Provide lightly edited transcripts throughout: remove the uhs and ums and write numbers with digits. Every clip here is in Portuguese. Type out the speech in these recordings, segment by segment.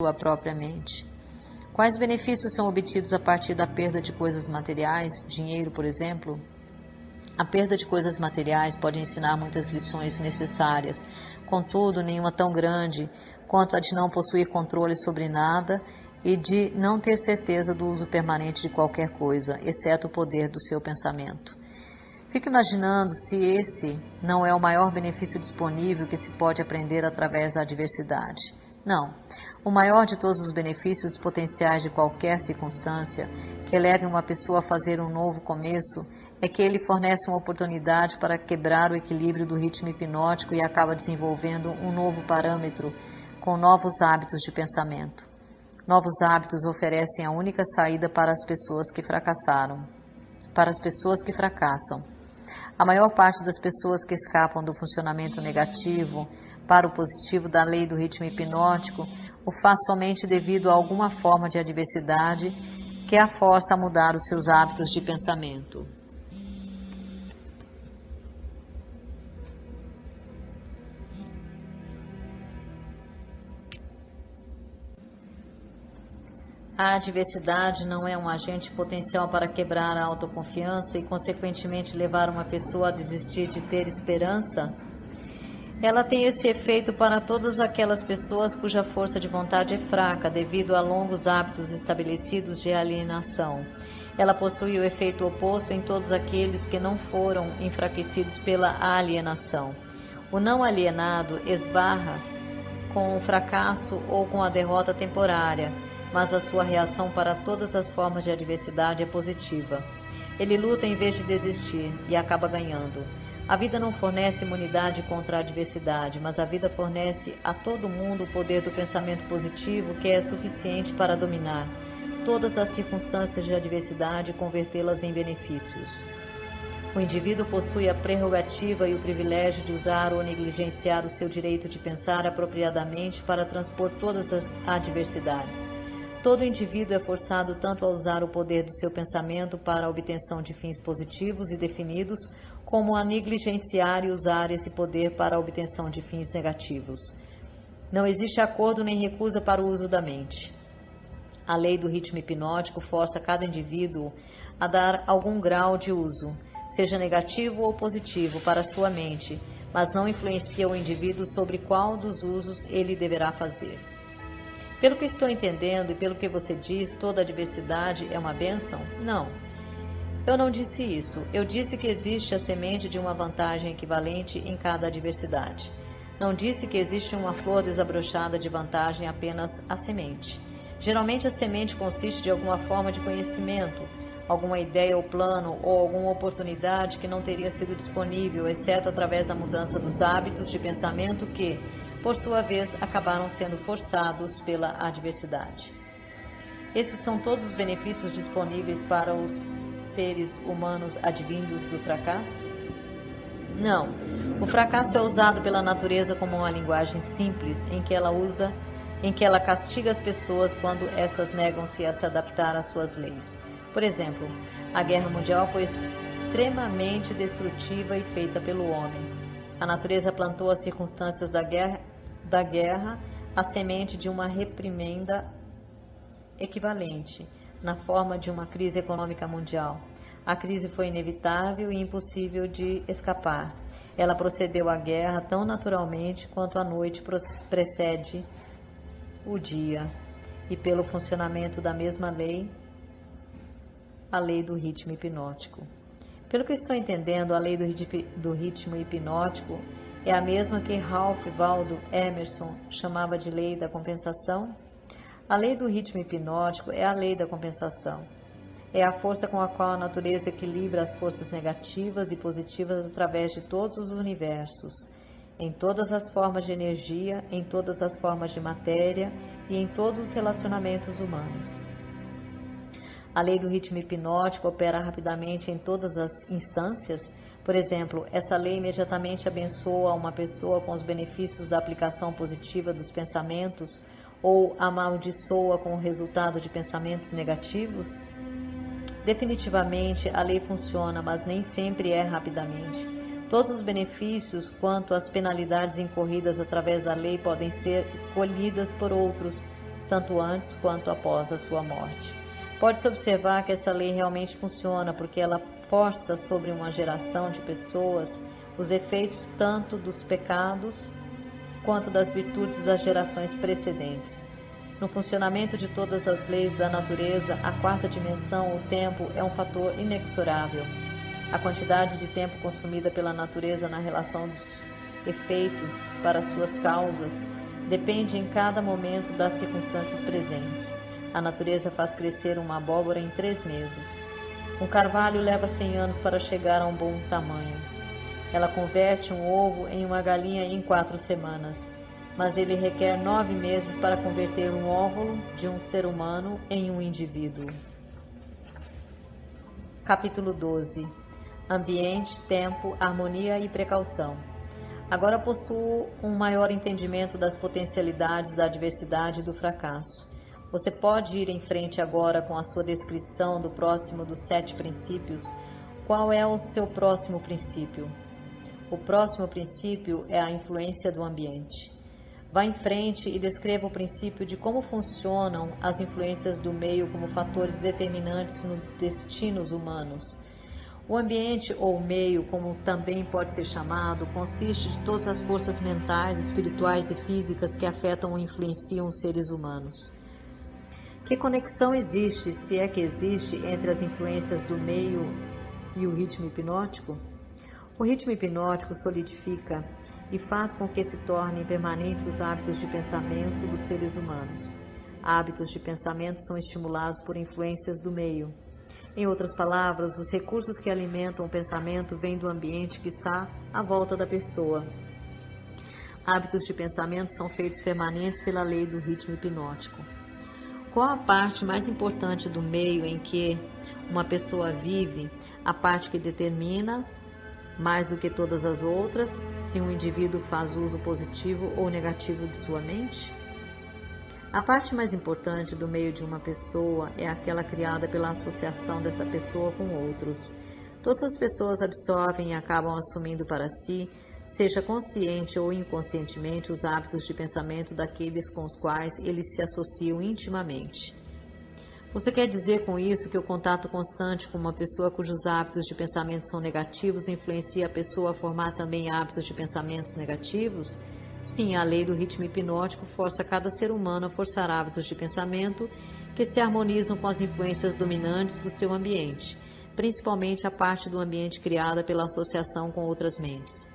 sua própria mente. Quais benefícios são obtidos a partir da perda de coisas materiais, dinheiro, por exemplo? A perda de coisas materiais pode ensinar muitas lições necessárias, contudo, nenhuma tão grande quanto a de não possuir controle sobre nada e de não ter certeza do uso permanente de qualquer coisa, exceto o poder do seu pensamento. Fico imaginando se esse não é o maior benefício disponível que se pode aprender através da adversidade. Não. O maior de todos os benefícios potenciais de qualquer circunstância que leve uma pessoa a fazer um novo começo é que ele fornece uma oportunidade para quebrar o equilíbrio do ritmo hipnótico e acaba desenvolvendo um novo parâmetro com novos hábitos de pensamento. Novos hábitos oferecem a única saída para as pessoas que fracassaram. Para as pessoas que fracassam. A maior parte das pessoas que escapam do funcionamento negativo para o positivo da lei do ritmo hipnótico o faz somente devido a alguma forma de adversidade que a força a mudar os seus hábitos de pensamento. A adversidade não é um agente potencial para quebrar a autoconfiança e, consequentemente, levar uma pessoa a desistir de ter esperança? Ela tem esse efeito para todas aquelas pessoas cuja força de vontade é fraca devido a longos hábitos estabelecidos de alienação. Ela possui o efeito oposto em todos aqueles que não foram enfraquecidos pela alienação. O não alienado esbarra com o fracasso ou com a derrota temporária, mas a sua reação para todas as formas de adversidade é positiva. Ele luta em vez de desistir e acaba ganhando. A vida não fornece imunidade contra a adversidade, mas a vida fornece a todo mundo o poder do pensamento positivo que é suficiente para dominar todas as circunstâncias de adversidade e convertê-las em benefícios. O indivíduo possui a prerrogativa e o privilégio de usar ou negligenciar o seu direito de pensar apropriadamente para transpor todas as adversidades. Todo indivíduo é forçado tanto a usar o poder do seu pensamento para a obtenção de fins positivos e definidos, como a negligenciar e usar esse poder para a obtenção de fins negativos. Não existe acordo nem recusa para o uso da mente. A lei do ritmo hipnótico força cada indivíduo a dar algum grau de uso, seja negativo ou positivo, para sua mente, mas não influencia o indivíduo sobre qual dos usos ele deverá fazer. Pelo que estou entendendo e pelo que você diz, toda adversidade é uma bênção? Não. Eu não disse isso. Eu disse que existe a semente de uma vantagem equivalente em cada adversidade. Não disse que existe uma flor desabrochada de vantagem apenas a semente. Geralmente a semente consiste de alguma forma de conhecimento, alguma ideia ou plano ou alguma oportunidade que não teria sido disponível, exceto através da mudança dos hábitos de pensamento que, por sua vez, acabaram sendo forçados pela adversidade. Esses são todos os benefícios disponíveis para os seres humanos advindos do fracasso? Não. O fracasso é usado pela natureza como uma linguagem simples em que ela castiga as pessoas quando estas negam-se a se adaptar às suas leis. Por exemplo, a Guerra Mundial foi extremamente destrutiva e feita pelo homem. A natureza plantou as circunstâncias da guerra a semente de uma reprimenda equivalente, na forma de uma crise econômica mundial. A crise foi inevitável e impossível de escapar. Ela procedeu à guerra tão naturalmente quanto a noite precede o dia, e pelo funcionamento da mesma lei, a lei do ritmo hipnótico. Pelo que estou entendendo, a lei do ritmo hipnótico é a mesma que Ralph Waldo Emerson chamava de lei da compensação. A lei do ritmo hipnótico é a lei da compensação. É a força com a qual a natureza equilibra as forças negativas e positivas através de todos os universos, em todas as formas de energia, em todas as formas de matéria e em todos os relacionamentos humanos. A lei do ritmo hipnótico opera rapidamente em todas as instâncias. Por exemplo, essa lei imediatamente abençoa uma pessoa com os benefícios da aplicação positiva dos pensamentos ou amaldiçoa com o resultado de pensamentos negativos? Definitivamente, a lei funciona, mas nem sempre é rapidamente. Todos os benefícios quanto às penalidades incorridas através da lei podem ser colhidas por outros, tanto antes quanto após a sua morte. Pode-se observar que essa lei realmente funciona, porque ela força sobre uma geração de pessoas os efeitos tanto dos pecados quanto das virtudes das gerações precedentes. No funcionamento de todas as leis da natureza, a quarta dimensão, o tempo, é um fator inexorável. A quantidade de tempo consumida pela natureza na relação dos efeitos para suas causas depende em cada momento das circunstâncias presentes. A natureza faz crescer uma abóbora em 3 meses. Um carvalho leva 100 anos para chegar a um bom tamanho. Ela converte um ovo em uma galinha em 4 semanas. Mas ele requer 9 meses para converter um óvulo de um ser humano em um indivíduo. Capítulo 12. Ambiente, tempo, harmonia e precaução. Agora possuo um maior entendimento das potencialidades da adversidade e do fracasso. Você pode ir em frente agora com a sua descrição do próximo dos 7 princípios. Qual é o seu próximo princípio? O próximo princípio é a influência do ambiente. Vá em frente e descreva o princípio de como funcionam as influências do meio como fatores determinantes nos destinos humanos. O ambiente ou meio, como também pode ser chamado, consiste de todas as forças mentais, espirituais e físicas que afetam ou influenciam os seres humanos. Que conexão existe, se é que existe, entre as influências do meio e o ritmo hipnótico? O ritmo hipnótico solidifica e faz com que se tornem permanentes os hábitos de pensamento dos seres humanos. Hábitos de pensamento são estimulados por influências do meio. Em outras palavras, os recursos que alimentam o pensamento vêm do ambiente que está à volta da pessoa. Hábitos de pensamento são feitos permanentes pela lei do ritmo hipnótico. Qual a parte mais importante do meio em que uma pessoa vive? A parte que determina mais do que todas as outras, se um indivíduo faz uso positivo ou negativo de sua mente? A parte mais importante do meio de uma pessoa é aquela criada pela associação dessa pessoa com outros. Todas as pessoas absorvem e acabam assumindo para si, seja consciente ou inconscientemente, os hábitos de pensamento daqueles com os quais eles se associam intimamente. Você quer dizer com isso que o contato constante com uma pessoa cujos hábitos de pensamento são negativos influencia a pessoa a formar também hábitos de pensamentos negativos? Sim, a lei do ritmo hipnótico força cada ser humano a forçar hábitos de pensamento que se harmonizam com as influências dominantes do seu ambiente, principalmente a parte do ambiente criada pela associação com outras mentes.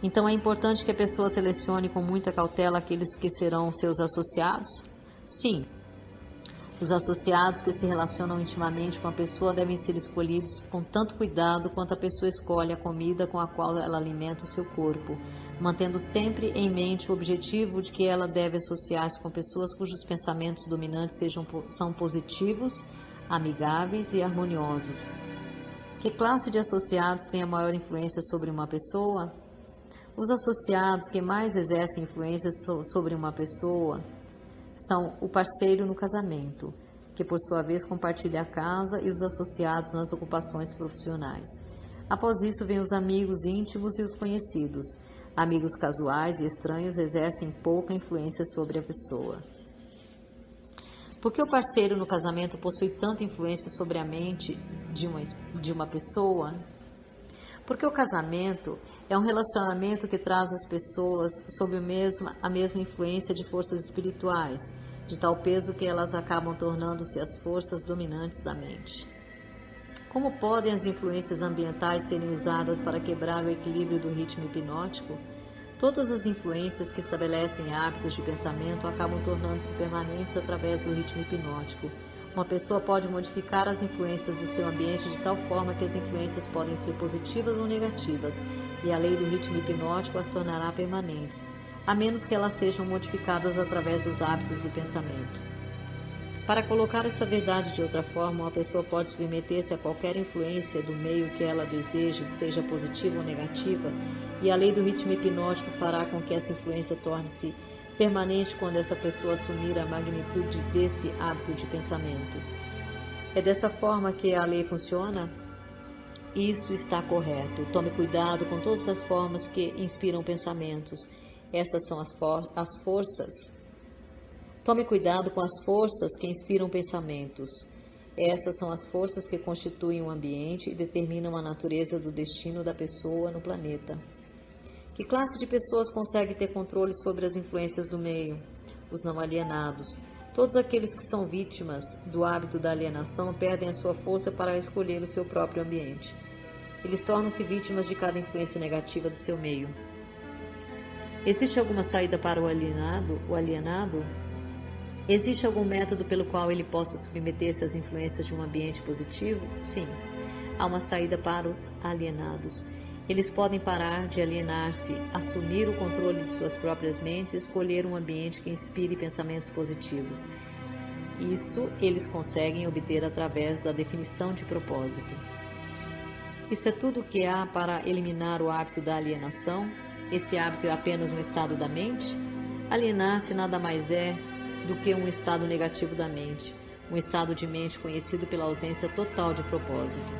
Então é importante que a pessoa selecione com muita cautela aqueles que serão seus associados? Sim. Os associados que se relacionam intimamente com a pessoa devem ser escolhidos com tanto cuidado quanto a pessoa escolhe a comida com a qual ela alimenta o seu corpo, mantendo sempre em mente o objetivo de que ela deve associar-se com pessoas cujos pensamentos dominantes são positivos, amigáveis e harmoniosos. Que classe de associados tem a maior influência sobre uma pessoa? Os associados que mais exercem influência sobre uma pessoa são o parceiro no casamento, que por sua vez compartilha a casa, e os associados nas ocupações profissionais. Após isso vêm os amigos íntimos e os conhecidos. Amigos casuais e estranhos exercem pouca influência sobre a pessoa. Por que o parceiro no casamento possui tanta influência sobre a mente de uma pessoa? Porque o casamento é um relacionamento que traz as pessoas sob a mesma influência de forças espirituais, de tal peso que elas acabam tornando-se as forças dominantes da mente. Como podem as influências ambientais serem usadas para quebrar o equilíbrio do ritmo hipnótico? Todas as influências que estabelecem hábitos de pensamento acabam tornando-se permanentes através do ritmo hipnótico. Uma pessoa pode modificar as influências do seu ambiente de tal forma que as influências podem ser positivas ou negativas, e a lei do ritmo hipnótico as tornará permanentes, a menos que elas sejam modificadas através dos hábitos do pensamento. Para colocar essa verdade de outra forma, uma pessoa pode submeter-se a qualquer influência do meio que ela deseje, seja positiva ou negativa, e a lei do ritmo hipnótico fará com que essa influência torne-se permanente quando essa pessoa assumir a magnitude desse hábito de pensamento. É dessa forma que a lei funciona? Isso está correto. Tome cuidado com todas as formas que inspiram pensamentos. Essas são as forças. Tome cuidado com as forças que inspiram pensamentos. Essas são as forças que constituem o ambiente e determinam a natureza do destino da pessoa no planeta. Que classe de pessoas consegue ter controle sobre as influências do meio? Os não alienados. Todos aqueles que são vítimas do hábito da alienação perdem a sua força para escolher o seu próprio ambiente. Eles tornam-se vítimas de cada influência negativa do seu meio. Existe alguma saída para o alienado? Existe algum método pelo qual ele possa submeter-se às influências de um ambiente positivo? Sim, há uma saída para os alienados. Eles podem parar de alienar-se, assumir o controle de suas próprias mentes e escolher um ambiente que inspire pensamentos positivos. Isso eles conseguem obter através da definição de propósito. Isso é tudo o que há para eliminar o hábito da alienação? Esse hábito é apenas um estado da mente? Alienar-se nada mais é do que um estado negativo da mente, um estado de mente conhecido pela ausência total de propósito.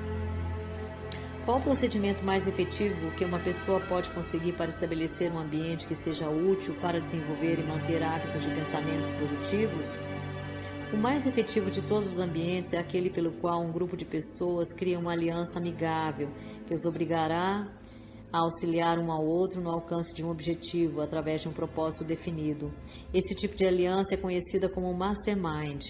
Qual o procedimento mais efetivo que uma pessoa pode conseguir para estabelecer um ambiente que seja útil para desenvolver e manter hábitos de pensamentos positivos? O mais efetivo de todos os ambientes é aquele pelo qual um grupo de pessoas cria uma aliança amigável, que os obrigará a auxiliar um ao outro no alcance de um objetivo, através de um propósito definido. Esse tipo de aliança é conhecida como mastermind.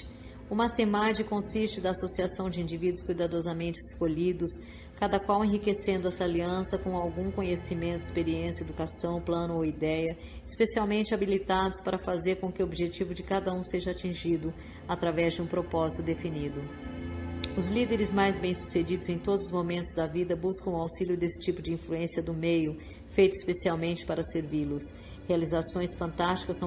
O mastermind consiste da associação de indivíduos cuidadosamente escolhidos, cada qual enriquecendo essa aliança com algum conhecimento, experiência, educação, plano ou ideia, especialmente habilitados para fazer com que o objetivo de cada um seja atingido através de um propósito definido. Os líderes mais bem-sucedidos em todos os momentos da vida buscam o auxílio desse tipo de influência do meio, feito especialmente para servi-los. Realizações fantásticas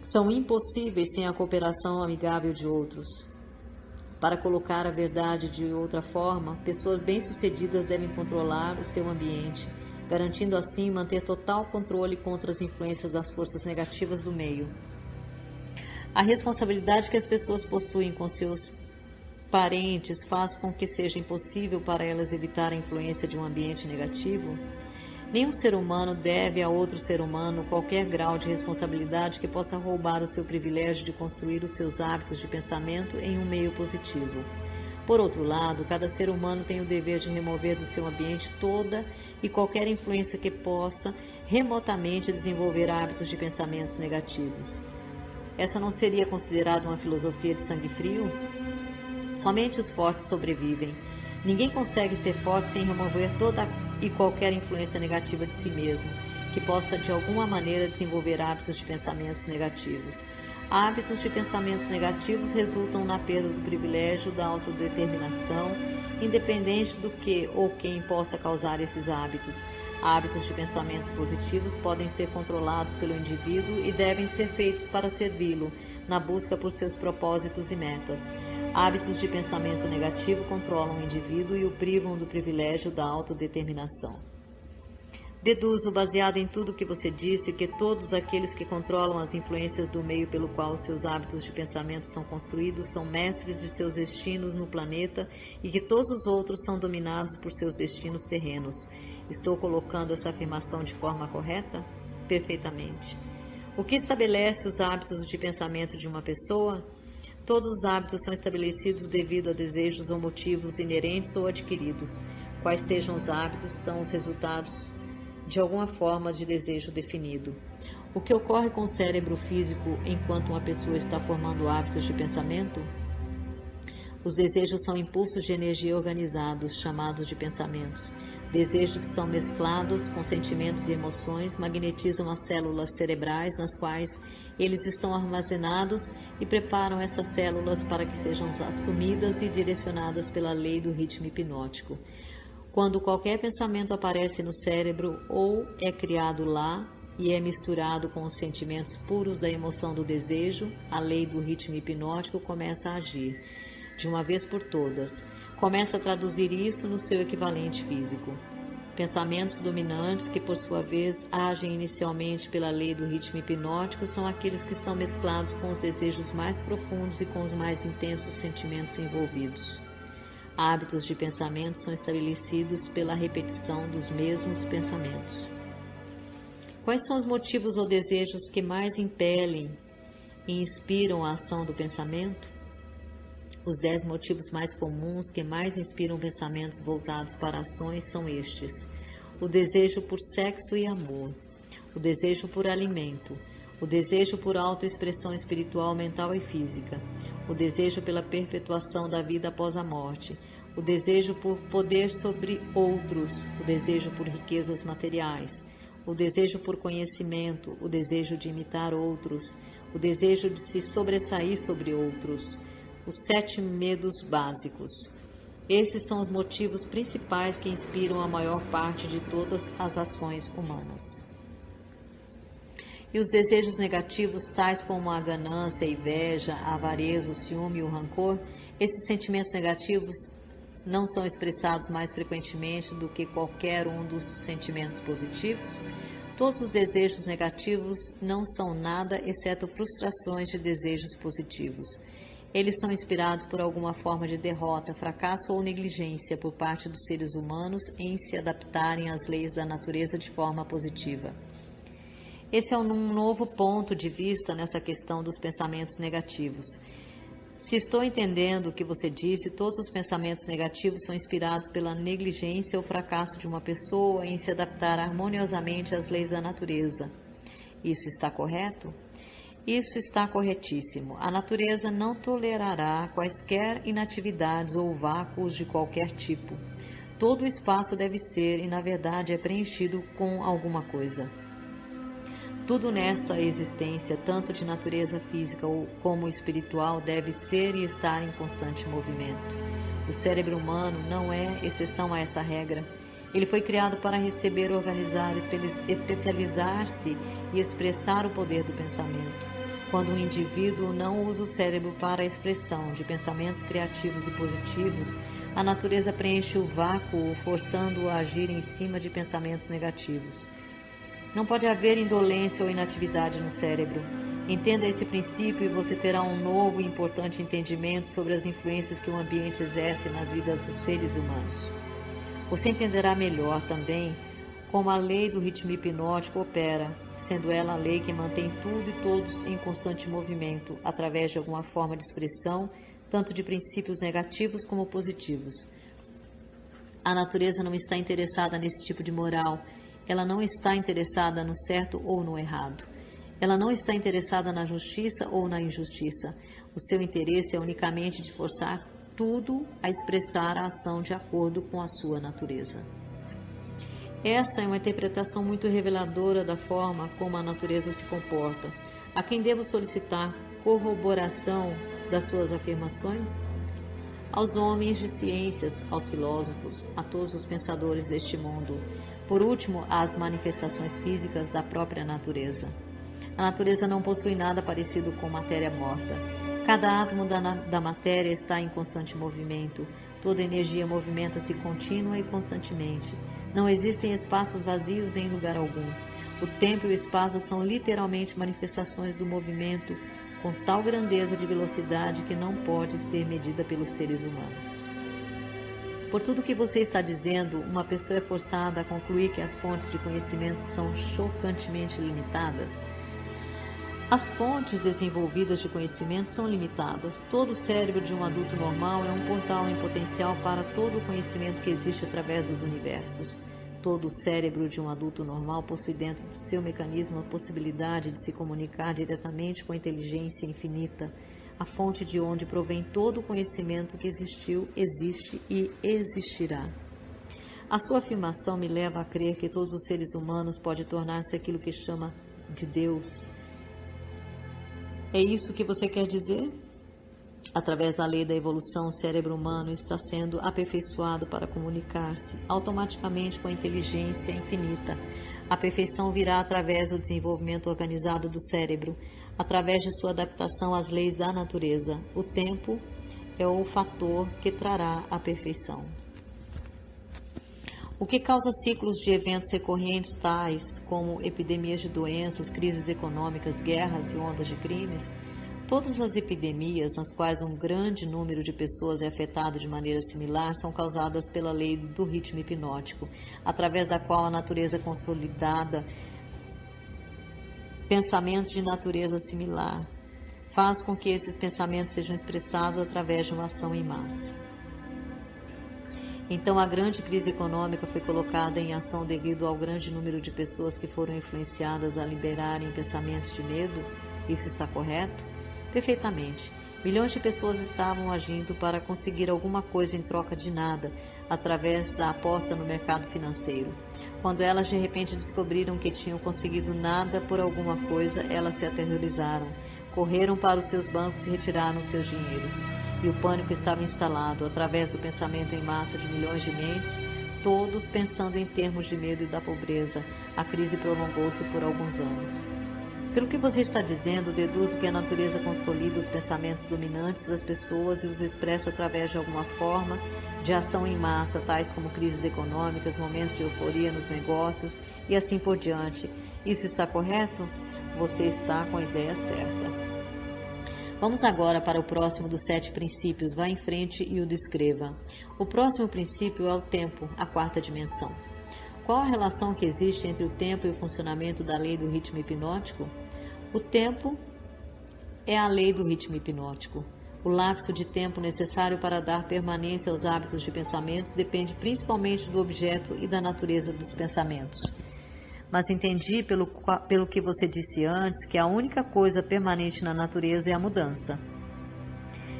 são impossíveis sem a cooperação amigável de outros. Para colocar a verdade de outra forma, pessoas bem-sucedidas devem controlar o seu ambiente, garantindo assim manter total controle contra as influências das forças negativas do meio. A responsabilidade que as pessoas possuem com seus parentes faz com que seja impossível para elas evitar a influência de um ambiente negativo. Nenhum ser humano deve a outro ser humano qualquer grau de responsabilidade que possa roubar o seu privilégio de construir os seus hábitos de pensamento em um meio positivo. Por outro lado, cada ser humano tem o dever de remover do seu ambiente toda e qualquer influência que possa remotamente desenvolver hábitos de pensamentos negativos. Essa não seria considerada uma filosofia de sangue frio? Somente os fortes sobrevivem. Ninguém consegue ser forte sem remover toda e qualquer influência negativa de si mesmo, que possa de alguma maneira desenvolver hábitos de pensamentos negativos. Hábitos de pensamentos negativos resultam na perda do privilégio da autodeterminação, independente do que ou quem possa causar esses hábitos. Hábitos de pensamentos positivos podem ser controlados pelo indivíduo e devem ser feitos para servi-lo, na busca por seus propósitos e metas. Hábitos de pensamento negativo controlam o indivíduo e o privam do privilégio da autodeterminação. Deduzo, baseado em tudo o que você disse, que todos aqueles que controlam as influências do meio pelo qual os seus hábitos de pensamento são construídos são mestres de seus destinos no planeta e que todos os outros são dominados por seus destinos terrenos. Estou colocando essa afirmação de forma correta? Perfeitamente. O que estabelece os hábitos de pensamento de uma pessoa? Todos os hábitos são estabelecidos devido a desejos ou motivos inerentes ou adquiridos. Quais sejam os hábitos, são os resultados de alguma forma de desejo definido. O que ocorre com o cérebro físico enquanto uma pessoa está formando hábitos de pensamento? Os desejos são impulsos de energia organizados, chamados de pensamentos. Desejos que são mesclados com sentimentos e emoções magnetizam as células cerebrais nas quais eles estão armazenados e preparam essas células para que sejam assumidas e direcionadas pela lei do ritmo hipnótico. Quando qualquer pensamento aparece no cérebro ou é criado lá e é misturado com os sentimentos puros da emoção do desejo, a lei do ritmo hipnótico começa a agir, de uma vez por todas. Começa a traduzir isso no seu equivalente físico. Pensamentos dominantes, que por sua vez agem inicialmente pela lei do ritmo hipnótico, são aqueles que estão mesclados com os desejos mais profundos e com os mais intensos sentimentos envolvidos. Hábitos de pensamento são estabelecidos pela repetição dos mesmos pensamentos. Quais são os motivos ou desejos que mais impelem e inspiram a ação do pensamento? Os 10 motivos mais comuns que mais inspiram pensamentos voltados para ações são estes: o desejo por sexo e amor, o desejo por alimento, o desejo por autoexpressão espiritual, mental e física, o desejo pela perpetuação da vida após a morte, o desejo por poder sobre outros, o desejo por riquezas materiais, o desejo por conhecimento, o desejo de imitar outros, o desejo de se sobressair sobre outros, os 7 medos básicos. Esses são os motivos principais que inspiram a maior parte de todas as ações humanas. E os desejos negativos, tais como a ganância, a inveja, a avareza, o ciúme e o rancor, esses sentimentos negativos não são expressados mais frequentemente do que qualquer um dos sentimentos positivos? Todos os desejos negativos não são nada exceto frustrações de desejos positivos. Eles são inspirados por alguma forma de derrota, fracasso ou negligência por parte dos seres humanos em se adaptarem às leis da natureza de forma positiva. Esse é um novo ponto de vista nessa questão dos pensamentos negativos. Se estou entendendo o que você disse, todos os pensamentos negativos são inspirados pela negligência ou fracasso de uma pessoa em se adaptar harmoniosamente às leis da natureza. Isso está correto? Isso está corretíssimo. A natureza não tolerará quaisquer inatividades ou vácuos de qualquer tipo. Todo o espaço deve ser, e na verdade é preenchido com alguma coisa. Tudo nessa existência, tanto de natureza física como espiritual, deve ser e estar em constante movimento. O cérebro humano não é exceção a essa regra. Ele foi criado para receber, organizar, especializar-se e expressar o poder do pensamento. Quando um indivíduo não usa o cérebro para a expressão de pensamentos criativos e positivos, a natureza preenche o vácuo, forçando-o a agir em cima de pensamentos negativos. Não pode haver indolência ou inatividade no cérebro. Entenda esse princípio e você terá um novo e importante entendimento sobre as influências que o ambiente exerce nas vidas dos seres humanos. Você entenderá melhor também como a lei do ritmo hipnótico opera, sendo ela a lei que mantém tudo e todos em constante movimento, através de alguma forma de expressão, tanto de princípios negativos como positivos. A natureza não está interessada nesse tipo de moral. Ela não está interessada no certo ou no errado. Ela não está interessada na justiça ou na injustiça. O seu interesse é unicamente de forçar tudo a expressar a ação de acordo com a sua natureza. Essa é uma interpretação muito reveladora da forma como a natureza se comporta. A quem devo solicitar corroboração das suas afirmações? Aos homens de ciências, aos filósofos, a todos os pensadores deste mundo. Por último, às manifestações físicas da própria natureza. A natureza não possui nada parecido com matéria morta. Cada átomo da matéria está em constante movimento. Toda energia movimenta-se contínua e constantemente. Não existem espaços vazios em lugar algum. O tempo e o espaço são literalmente manifestações do movimento com tal grandeza de velocidade que não pode ser medida pelos seres humanos. Por tudo que você está dizendo, uma pessoa é forçada a concluir que as fontes de conhecimento são chocantemente limitadas. As fontes desenvolvidas de conhecimento são limitadas. Todo o cérebro de um adulto normal é um portal em potencial para todo o conhecimento que existe através dos universos. Todo o cérebro de um adulto normal possui dentro do seu mecanismo a possibilidade de se comunicar diretamente com a inteligência infinita, a fonte de onde provém todo o conhecimento que existiu, existe e existirá. A sua afirmação me leva a crer que todos os seres humanos podem tornar-se aquilo que chama de Deus. É isso que você quer dizer? Através da lei da evolução, o cérebro humano está sendo aperfeiçoado para comunicar-se automaticamente com a inteligência infinita. A perfeição virá através do desenvolvimento organizado do cérebro, através de sua adaptação às leis da natureza. O tempo é o fator que trará a perfeição. O que causa ciclos de eventos recorrentes tais como epidemias de doenças, crises econômicas, guerras e ondas de crimes? Todas as epidemias nas quais um grande número de pessoas é afetado de maneira similar são causadas pela lei do ritmo hipnótico, através da qual a natureza consolidada pensamentos de natureza similar. Faz com que esses pensamentos sejam expressados através de uma ação em massa. Então, a grande crise econômica foi colocada em ação devido ao grande número de pessoas que foram influenciadas a liberarem pensamentos de medo. Isso está correto? Perfeitamente. Milhões de pessoas estavam agindo para conseguir alguma coisa em troca de nada, através da aposta no mercado financeiro. Quando elas de repente descobriram que tinham conseguido nada por alguma coisa, elas se aterrorizaram, correram para os seus bancos e retiraram seus dinheiros. E o pânico estava instalado através do pensamento em massa de milhões de mentes, todos pensando em termos de medo e da pobreza. A crise prolongou-se por alguns anos. Pelo que você está dizendo, deduzo que a natureza consolida os pensamentos dominantes das pessoas e os expressa através de alguma forma de ação em massa, tais como crises econômicas, momentos de euforia nos negócios e assim por diante. Isso está correto? Você está com a ideia certa. Vamos agora para o próximo dos 7 princípios. Vá em frente e o descreva. O próximo princípio é o tempo, a 4ª dimensão. Qual a relação que existe entre o tempo e o funcionamento da lei do ritmo hipnótico? O tempo é a lei do ritmo hipnótico. O lapso de tempo necessário para dar permanência aos hábitos de pensamentos depende principalmente do objeto e da natureza dos pensamentos. Mas entendi pelo que você disse antes que a única coisa permanente na natureza é a mudança.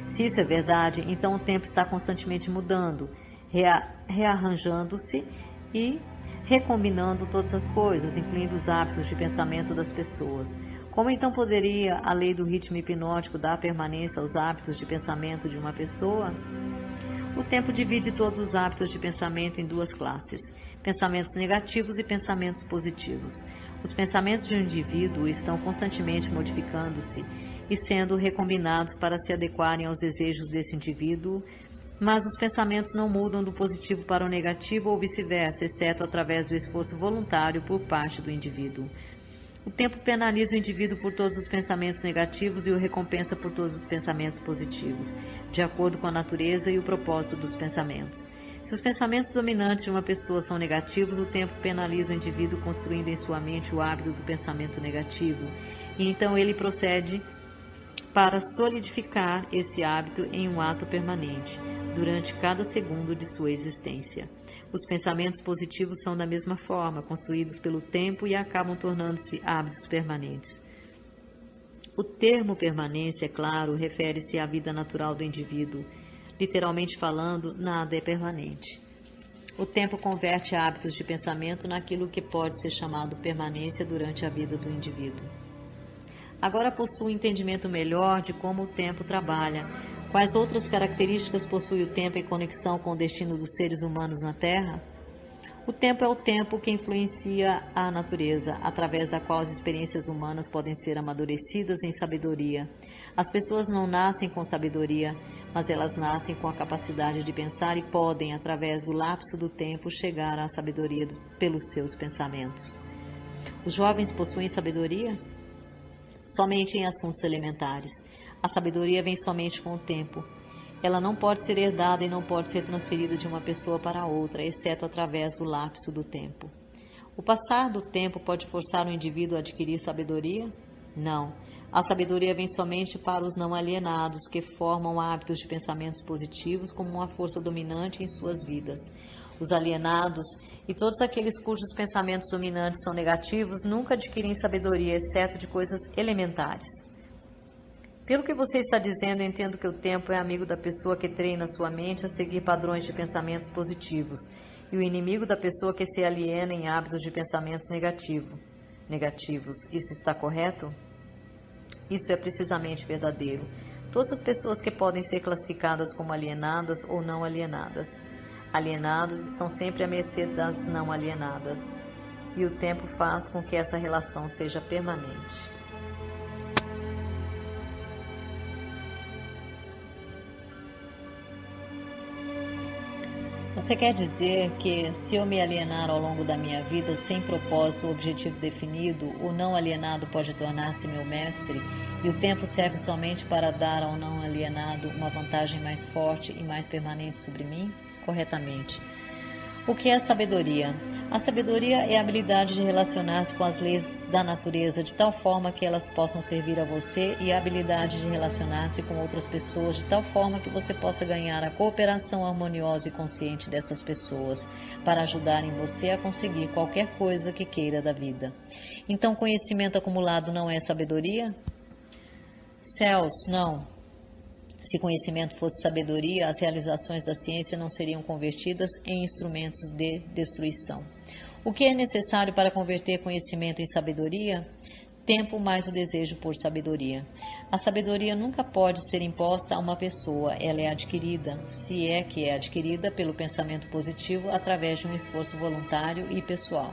Se isso é verdade, então o tempo está constantemente mudando, rearranjando-se e recombinando todas as coisas, incluindo os hábitos de pensamento das pessoas. Como então poderia a lei do ritmo hipnótico dar permanência aos hábitos de pensamento de uma pessoa? O tempo divide todos os hábitos de pensamento em 2 classes: pensamentos negativos e pensamentos positivos. Os pensamentos de um indivíduo estão constantemente modificando-se e sendo recombinados para se adequarem aos desejos desse indivíduo, mas os pensamentos não mudam do positivo para o negativo ou vice-versa, exceto através do esforço voluntário por parte do indivíduo. O tempo penaliza o indivíduo por todos os pensamentos negativos e o recompensa por todos os pensamentos positivos, de acordo com a natureza e o propósito dos pensamentos. Se os pensamentos dominantes de uma pessoa são negativos, o tempo penaliza o indivíduo construindo em sua mente o hábito do pensamento negativo, e então ele procede para solidificar esse hábito em um ato permanente, durante cada segundo de sua existência. Os pensamentos positivos são da mesma forma, construídos pelo tempo e acabam tornando-se hábitos permanentes. O termo permanência, é claro, refere-se à vida natural do indivíduo. Literalmente falando, nada é permanente. O tempo converte hábitos de pensamento naquilo que pode ser chamado permanência durante a vida do indivíduo. Agora possuo um entendimento melhor de como o tempo trabalha. Quais outras características possui o tempo em conexão com o destino dos seres humanos na Terra? O tempo é o tempo que influencia a natureza, através da qual as experiências humanas podem ser amadurecidas em sabedoria. As pessoas não nascem com sabedoria, mas elas nascem com a capacidade de pensar e podem, através do lapso do tempo, chegar à sabedoria pelos seus pensamentos. Os jovens possuem sabedoria? Somente em assuntos elementares. A sabedoria vem somente com o tempo. Ela não pode ser herdada e não pode ser transferida de uma pessoa para outra, exceto através do lapso do tempo. O passar do tempo pode forçar o indivíduo a adquirir sabedoria? Não. A sabedoria vem somente para os não alienados, que formam hábitos de pensamentos positivos como uma força dominante em suas vidas. Os alienados e todos aqueles cujos pensamentos dominantes são negativos nunca adquirem sabedoria, exceto de coisas elementares. Pelo que você está dizendo, eu entendo que o tempo é amigo da pessoa que treina sua mente a seguir padrões de pensamentos positivos e o inimigo da pessoa que se aliena em hábitos de pensamentos negativos. Isso está correto? Isso é precisamente verdadeiro. Todas as pessoas que podem ser classificadas como alienadas ou não alienadas. Alienadas estão sempre à mercê das não alienadas, e o tempo faz com que essa relação seja permanente. Você quer dizer que, se eu me alienar ao longo da minha vida sem propósito ou objetivo definido, o não alienado pode tornar-se meu mestre e o tempo serve somente para dar ao não alienado uma vantagem mais forte e mais permanente sobre mim? Corretamente. O que é sabedoria? A sabedoria é a habilidade de relacionar-se com as leis da natureza de tal forma que elas possam servir a você e a habilidade de relacionar-se com outras pessoas de tal forma que você possa ganhar a cooperação harmoniosa e consciente dessas pessoas para ajudarem você a conseguir qualquer coisa que queira da vida. Então, conhecimento acumulado não é sabedoria? Céus, não. Se conhecimento fosse sabedoria, as realizações da ciência não seriam convertidas em instrumentos de destruição. O que é necessário para converter conhecimento em sabedoria? Tempo mais o desejo por sabedoria. A sabedoria nunca pode ser imposta a uma pessoa, ela é adquirida, se é que é adquirida pelo pensamento positivo através de um esforço voluntário e pessoal.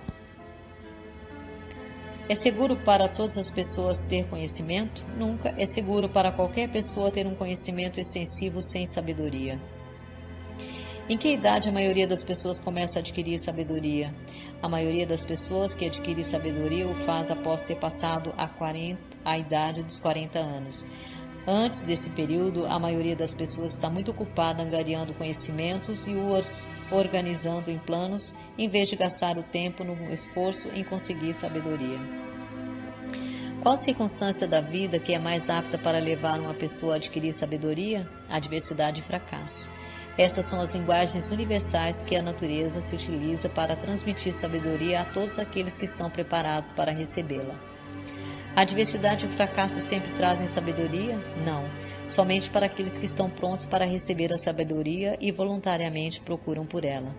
É seguro para todas as pessoas ter conhecimento? Nunca é seguro para qualquer pessoa ter um conhecimento extensivo sem sabedoria. Em que idade a maioria das pessoas começa a adquirir sabedoria? A maioria das pessoas que adquire sabedoria o faz após ter passado a idade dos 40 anos. Antes desse período, a maioria das pessoas está muito ocupada angariando conhecimentos e os organizando em planos, em vez de gastar o tempo no esforço em conseguir sabedoria. Qual circunstância da vida que é mais apta para levar uma pessoa a adquirir sabedoria? Adversidade e fracasso. Essas são as linguagens universais que a natureza se utiliza para transmitir sabedoria a todos aqueles que estão preparados para recebê-la. A adversidade e o fracasso sempre trazem sabedoria? Não, somente para aqueles que estão prontos para receber a sabedoria e voluntariamente procuram por ela.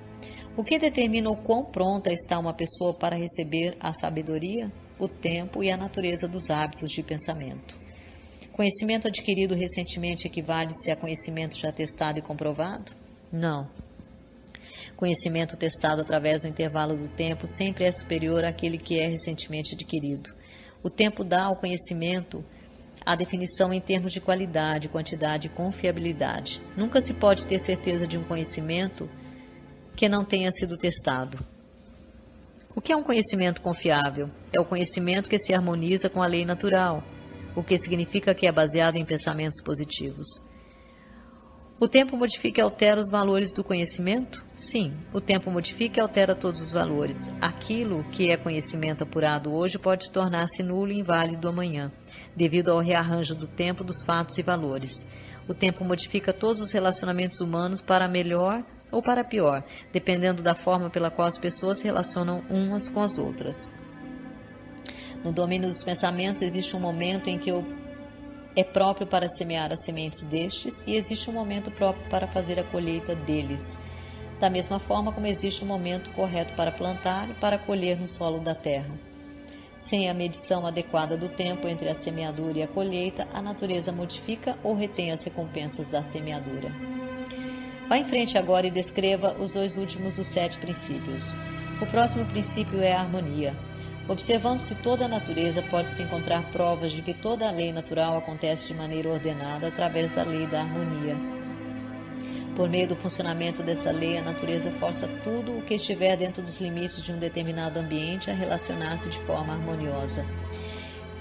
O que determina o quão pronta está uma pessoa para receber a sabedoria? O tempo e a natureza dos hábitos de pensamento. Conhecimento adquirido recentemente equivale-se a conhecimento já testado e comprovado? Não. Conhecimento testado através do intervalo do tempo sempre é superior àquele que é recentemente adquirido. O tempo dá ao conhecimento a definição em termos de qualidade, quantidade e confiabilidade. Nunca se pode ter certeza de um conhecimento que não tenha sido testado. O que é um conhecimento confiável? É o conhecimento que se harmoniza com a lei natural, o que significa que é baseado em pensamentos positivos. O tempo modifica e altera os valores do conhecimento? Sim, o tempo modifica e altera todos os valores. Aquilo que é conhecimento apurado hoje pode tornar-se nulo e inválido amanhã, devido ao rearranjo do tempo, dos fatos e valores. O tempo modifica todos os relacionamentos humanos para melhor ou para pior, dependendo da forma pela qual as pessoas se relacionam umas com as outras. No domínio dos pensamentos existe um momento em que é próprio para semear as sementes destes e existe um momento próprio para fazer a colheita deles. Da mesma forma como existe um momento correto para plantar e para colher no solo da terra. Sem a medição adequada do tempo entre a semeadura e a colheita, a natureza modifica ou retém as recompensas da semeadura. Vá em frente agora e descreva os 2 últimos dos 7 princípios. O próximo princípio é a harmonia. Observando-se toda a natureza, pode-se encontrar provas de que toda a lei natural acontece de maneira ordenada através da lei da harmonia. Por meio do funcionamento dessa lei, a natureza força tudo o que estiver dentro dos limites de um determinado ambiente a relacionar-se de forma harmoniosa.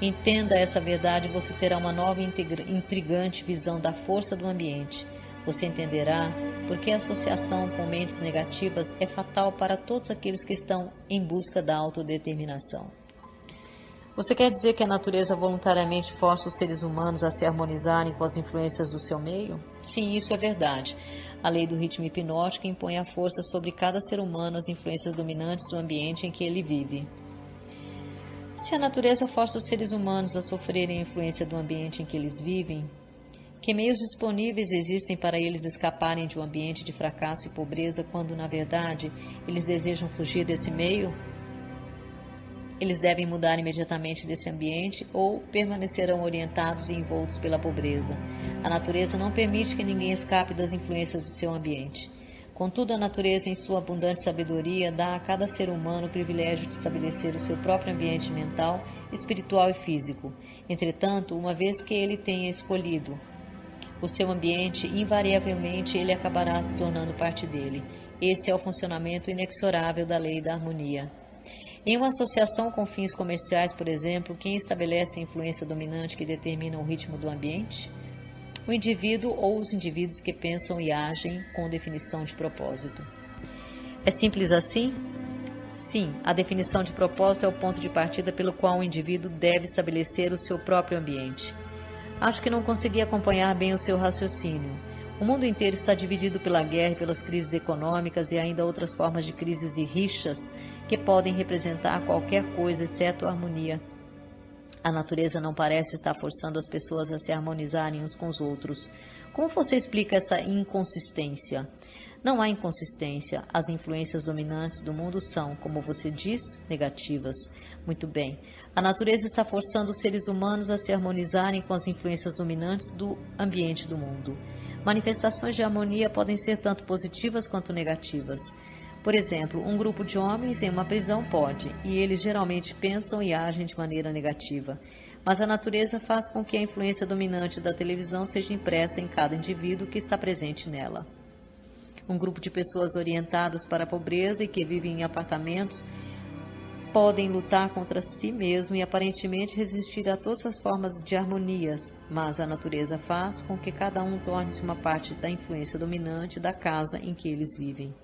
Entenda essa verdade e você terá uma nova e intrigante visão da força do ambiente. Você entenderá porque a associação com mentes negativas é fatal para todos aqueles que estão em busca da autodeterminação. Você quer dizer que a natureza voluntariamente força os seres humanos a se harmonizarem com as influências do seu meio? Sim, isso é verdade. A lei do ritmo hipnótico impõe a força sobre cada ser humano as influências dominantes do ambiente em que ele vive. Se a natureza força os seres humanos a sofrerem a influência do ambiente em que eles vivem, que meios disponíveis existem para eles escaparem de um ambiente de fracasso e pobreza quando, na verdade, eles desejam fugir desse meio? Eles devem mudar imediatamente desse ambiente ou permanecerão orientados e envoltos pela pobreza. A natureza não permite que ninguém escape das influências do seu ambiente. Contudo, a natureza, em sua abundante sabedoria, dá a cada ser humano o privilégio de estabelecer o seu próprio ambiente mental, espiritual e físico. Entretanto, uma vez que ele tenha escolhido o seu ambiente, invariavelmente ele acabará se tornando parte dele. Esse é o funcionamento inexorável da lei da harmonia. Em uma associação com fins comerciais, por exemplo, quem estabelece a influência dominante que determina o ritmo do ambiente? O indivíduo ou os indivíduos que pensam e agem com definição de propósito. É simples assim? Sim, a definição de propósito é o ponto de partida pelo qual o indivíduo deve estabelecer o seu próprio ambiente. Acho que não consegui acompanhar bem o seu raciocínio. O mundo inteiro está dividido pela guerra e pelas crises econômicas e ainda outras formas de crises e rixas que podem representar qualquer coisa exceto a harmonia. A natureza não parece estar forçando as pessoas a se harmonizarem uns com os outros. Como você explica essa inconsistência? Não há inconsistência. As influências dominantes do mundo são, como você diz, negativas. Muito bem. A natureza está forçando os seres humanos a se harmonizarem com as influências dominantes do ambiente do mundo. Manifestações de harmonia podem ser tanto positivas quanto negativas. Por exemplo, um grupo de homens em uma prisão pode, e eles geralmente pensam e agem de maneira negativa. Mas a natureza faz com que a influência dominante da televisão seja impressa em cada indivíduo que está presente nela. Um grupo de pessoas orientadas para a pobreza e que vivem em apartamentos podem lutar contra si mesmo e aparentemente resistir a todas as formas de harmonias, mas a natureza faz com que cada um torne-se uma parte da influência dominante da casa em que eles vivem.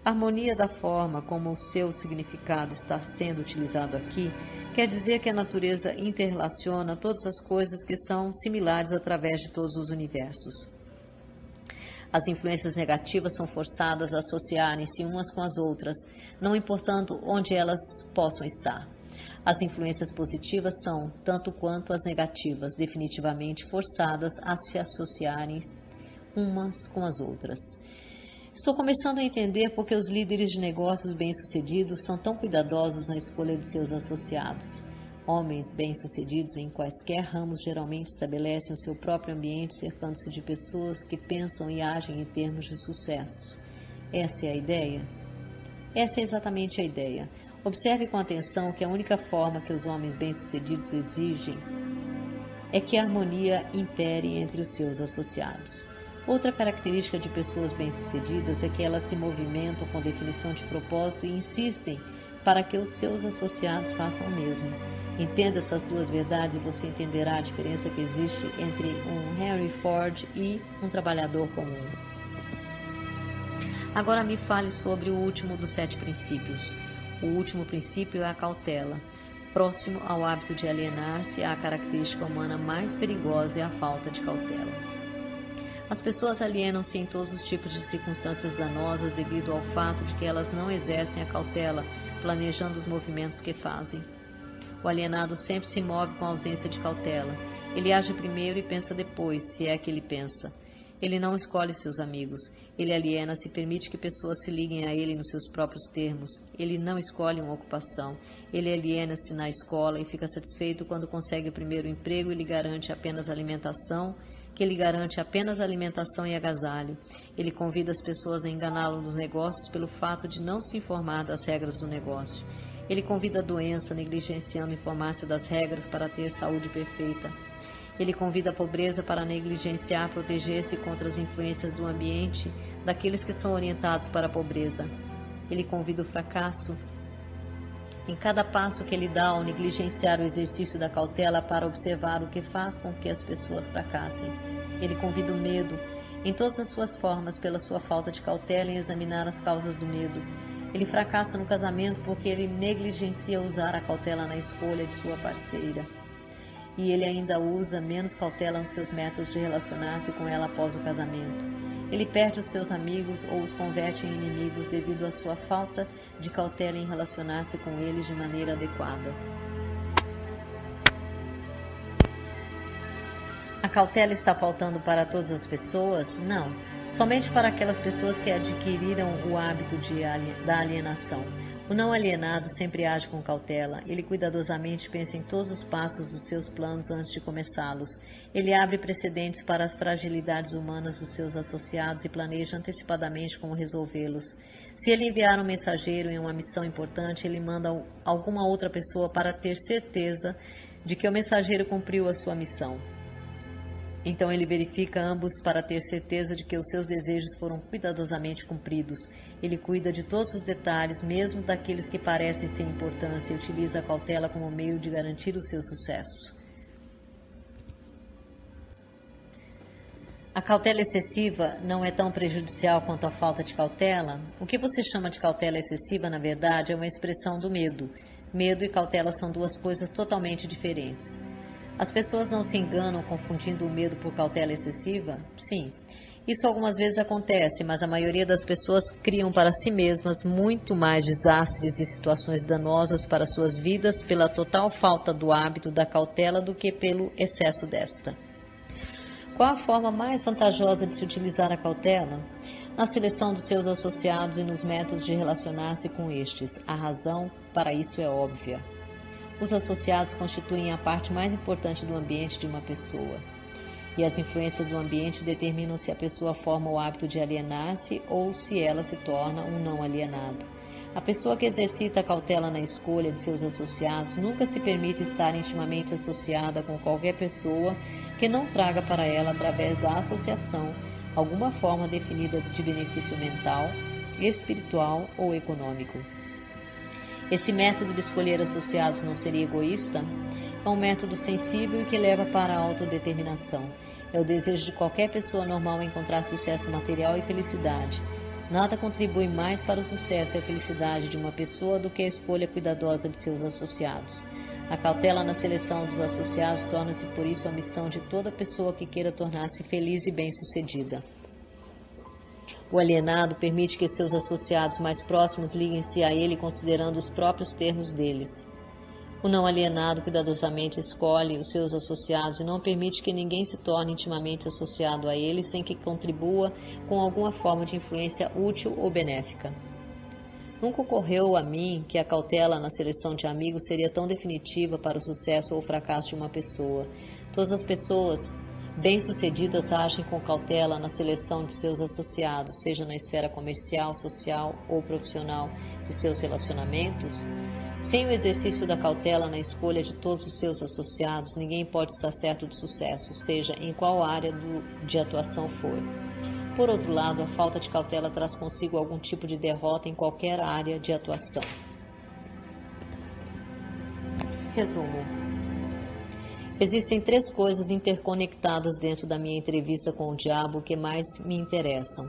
A harmonia da forma como o seu significado está sendo utilizado aqui quer dizer que a natureza interrelaciona todas as coisas que são similares através de todos os universos. As influências negativas são forçadas a associarem-se umas com as outras, não importando onde elas possam estar. As influências positivas são, tanto quanto as negativas, definitivamente forçadas a se associarem umas com as outras. Estou começando a entender por que os líderes de negócios bem-sucedidos são tão cuidadosos na escolha de seus associados. Homens bem-sucedidos em quaisquer ramos geralmente estabelecem o seu próprio ambiente cercando-se de pessoas que pensam e agem em termos de sucesso. Essa é a ideia? Essa é exatamente a ideia. Observe com atenção que a única forma que os homens bem-sucedidos exigem é que a harmonia impere entre os seus associados. Outra característica de pessoas bem-sucedidas é que elas se movimentam com definição de propósito e insistem para que os seus associados façam o mesmo. Entenda essas duas verdades e você entenderá a diferença que existe entre um Henry Ford e um trabalhador comum. Agora me fale sobre o último dos 7 princípios. O último princípio é a cautela. Próximo ao hábito de alienar-se, a característica humana mais perigosa é a falta de cautela. As pessoas alienam-se em todos os tipos de circunstâncias danosas devido ao fato de que elas não exercem a cautela, planejando os movimentos que fazem. O alienado sempre se move com a ausência de cautela. Ele age primeiro e pensa depois, se é que ele pensa. Ele não escolhe seus amigos. Ele aliena-se e permite que pessoas se liguem a ele nos seus próprios termos. Ele não escolhe uma ocupação. Ele aliena-se na escola e fica satisfeito quando consegue o primeiro emprego e lhe garante apenas alimentação, e agasalho. Ele convida as pessoas a enganá-lo nos negócios pelo fato de não se informar das regras do negócio. Ele convida a doença, negligenciando informar-se das regras para ter saúde perfeita. Ele convida a pobreza para negligenciar, proteger-se contra as influências do ambiente daqueles que são orientados para a pobreza. Ele convida o fracasso em cada passo que ele dá ao negligenciar o exercício da cautela para observar o que faz com que as pessoas fracassem. Ele convida o medo em todas as suas formas pela sua falta de cautela em examinar as causas do medo. Ele fracassa no casamento porque ele negligencia usar a cautela na escolha de sua parceira. E ele ainda usa menos cautela nos seus métodos de relacionar-se com ela após o casamento. Ele perde os seus amigos ou os converte em inimigos devido à sua falta de cautela em relacionar-se com eles de maneira adequada. A cautela está faltando para todas as pessoas? Não, somente para aquelas pessoas que adquiriram o hábito da alienação. O não alienado sempre age com cautela. Ele cuidadosamente pensa em todos os passos dos seus planos antes de começá-los. Ele abre precedentes para as fragilidades humanas dos seus associados e planeja antecipadamente como resolvê-los. Se ele enviar um mensageiro em uma missão importante, ele manda alguma outra pessoa para ter certeza de que o mensageiro cumpriu a sua missão. Então ele verifica ambos para ter certeza de que os seus desejos foram cuidadosamente cumpridos. Ele cuida de todos os detalhes, mesmo daqueles que parecem sem importância, e utiliza a cautela como meio de garantir o seu sucesso. A cautela excessiva não é tão prejudicial quanto a falta de cautela? O que você chama de cautela excessiva, na verdade, é uma expressão do medo. Medo e cautela são duas coisas totalmente diferentes. As pessoas não se enganam confundindo o medo por cautela excessiva? Sim. Isso algumas vezes acontece, mas a maioria das pessoas criam para si mesmas muito mais desastres e situações danosas para suas vidas pela total falta do hábito da cautela do que pelo excesso desta. Qual a forma mais vantajosa de se utilizar a cautela? Na seleção dos seus associados e nos métodos de relacionar-se com estes. A razão para isso é óbvia. Os associados constituem a parte mais importante do ambiente de uma pessoa. E as influências do ambiente determinam se a pessoa forma o hábito de alienar-se ou se ela se torna um não alienado. A pessoa que exercita a cautela na escolha de seus associados nunca se permite estar intimamente associada com qualquer pessoa que não traga para ela, através da associação, alguma forma definida de benefício mental, espiritual ou econômico. Esse método de escolher associados não seria egoísta? É um método sensível e que leva para a autodeterminação. É o desejo de qualquer pessoa normal encontrar sucesso material e felicidade. Nada contribui mais para o sucesso e a felicidade de uma pessoa do que a escolha cuidadosa de seus associados. A cautela na seleção dos associados torna-se por isso a missão de toda pessoa que queira tornar-se feliz e bem-sucedida. O alienado permite que seus associados mais próximos liguem-se a ele considerando os próprios termos deles. O não alienado cuidadosamente escolhe os seus associados e não permite que ninguém se torne intimamente associado a ele sem que contribua com alguma forma de influência útil ou benéfica. Nunca ocorreu a mim que a cautela na seleção de amigos seria tão definitiva para o sucesso ou o fracasso de uma pessoa. Todas as pessoas bem-sucedidas agem com cautela na seleção de seus associados, seja na esfera comercial, social ou profissional de seus relacionamentos. Sem o exercício da cautela na escolha de todos os seus associados, ninguém pode estar certo de sucesso, seja em qual área de atuação for. Por outro lado, a falta de cautela traz consigo algum tipo de derrota em qualquer área de atuação. Resumo. Existem 3 coisas interconectadas dentro da minha entrevista com o diabo que mais me interessam.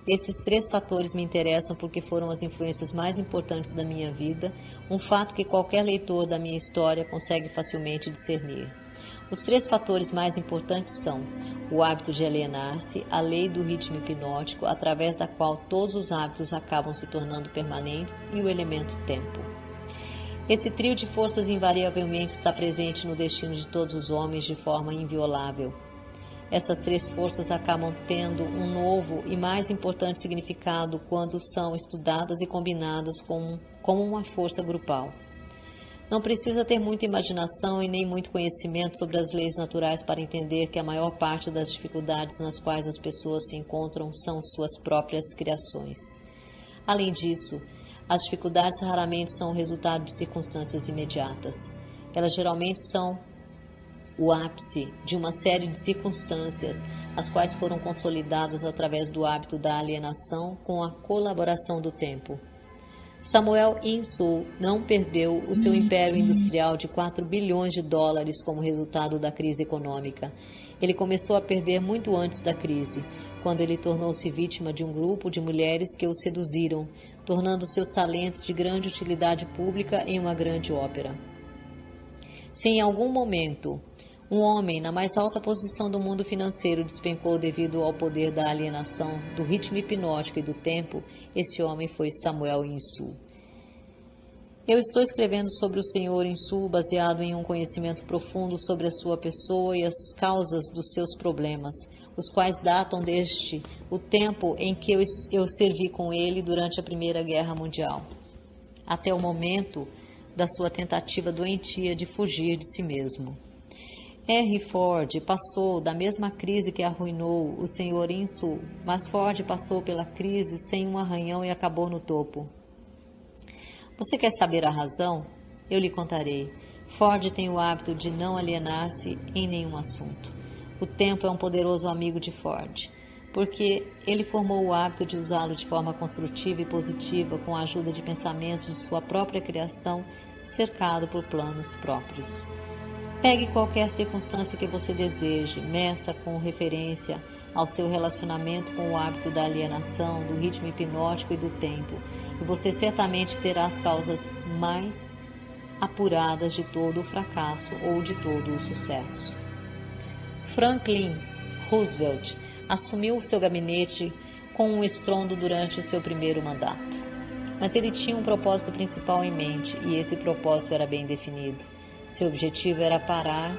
Esses 3 fatores me interessam porque foram as influências mais importantes da minha vida, um fato que qualquer leitor da minha história consegue facilmente discernir. Os 3 fatores mais importantes são o hábito de alienar-se, a lei do ritmo hipnótico, através da qual todos os hábitos acabam se tornando permanentes, e o elemento tempo. Esse trio de forças invariavelmente está presente no destino de todos os homens de forma inviolável. Essas 3 forças acabam tendo um novo e mais importante significado quando são estudadas e combinadas como uma força grupal. Não precisa ter muita imaginação e nem muito conhecimento sobre as leis naturais para entender que a maior parte das dificuldades nas quais as pessoas se encontram são suas próprias criações. Além disso, as dificuldades raramente são o resultado de circunstâncias imediatas. Elas geralmente são o ápice de uma série de circunstâncias, as quais foram consolidadas através do hábito da alienação com a colaboração do tempo. Samuel Insull não perdeu o seu império industrial de 4 bilhões de dólares como resultado da crise econômica. Ele começou a perder muito antes da crise, quando ele tornou-se vítima de um grupo de mulheres que o seduziram, tornando seus talentos de grande utilidade pública em uma grande ópera. Se em algum momento um homem na mais alta posição do mundo financeiro despencou devido ao poder da alienação, do ritmo hipnótico e do tempo, esse homem foi Samuel Insull. Eu estou escrevendo sobre o Sr. Insull baseado em um conhecimento profundo sobre a sua pessoa e as causas dos seus problemas, os quais datam desde o tempo em que eu servi com ele durante a Primeira Guerra Mundial, até o momento da sua tentativa doentia de fugir de si mesmo. Henry Ford passou da mesma crise que arruinou o Sr. Insull, mas Ford passou pela crise sem um arranhão e acabou no topo. Você quer saber a razão? Eu lhe contarei. Ford tem o hábito de não alienar-se em nenhum assunto. O tempo é um poderoso amigo de Ford, porque ele formou o hábito de usá-lo de forma construtiva e positiva com a ajuda de pensamentos de sua própria criação, cercado por planos próprios. Pegue qualquer circunstância que você deseje, meça com referência ao seu relacionamento com o hábito da alienação, do ritmo hipnótico e do tempo, e você certamente terá as causas mais apuradas de todo o fracasso ou de todo o sucesso. Franklin Roosevelt assumiu o seu gabinete com um estrondo durante o seu primeiro mandato. Mas ele tinha um propósito principal em mente, e esse propósito era bem definido. Seu objetivo era parar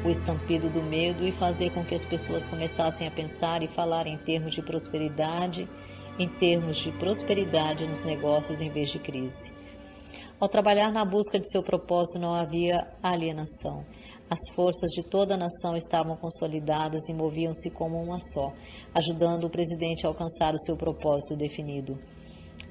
o estampido do medo e fazer com que as pessoas começassem a pensar e falar em termos de prosperidade nos negócios em vez de crise. Ao trabalhar na busca de seu propósito, não havia alienação. As forças de toda a nação estavam consolidadas e moviam-se como uma só, ajudando o presidente a alcançar o seu propósito definido.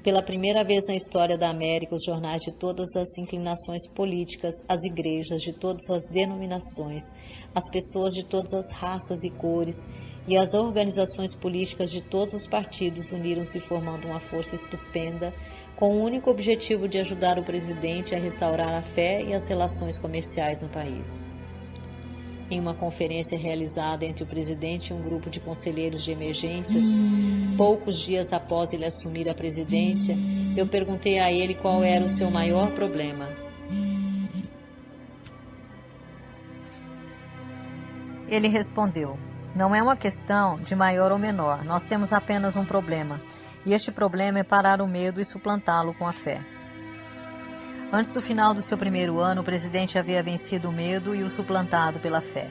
Pela primeira vez na história da América, os jornais de todas as inclinações políticas, as igrejas de todas as denominações, as pessoas de todas as raças e cores e as organizações políticas de todos os partidos uniram-se formando uma força estupenda com o único objetivo de ajudar o presidente a restaurar a fé e as relações comerciais no país. Em uma conferência realizada entre o presidente e um grupo de conselheiros de emergências, poucos dias após ele assumir a presidência, eu perguntei a ele qual era o seu maior problema. Ele respondeu: "Não é uma questão de maior ou menor, nós temos apenas um problema, e este problema é parar o medo e suplantá-lo com a fé." Antes do final do seu primeiro ano, o presidente havia vencido o medo e o suplantado pela fé.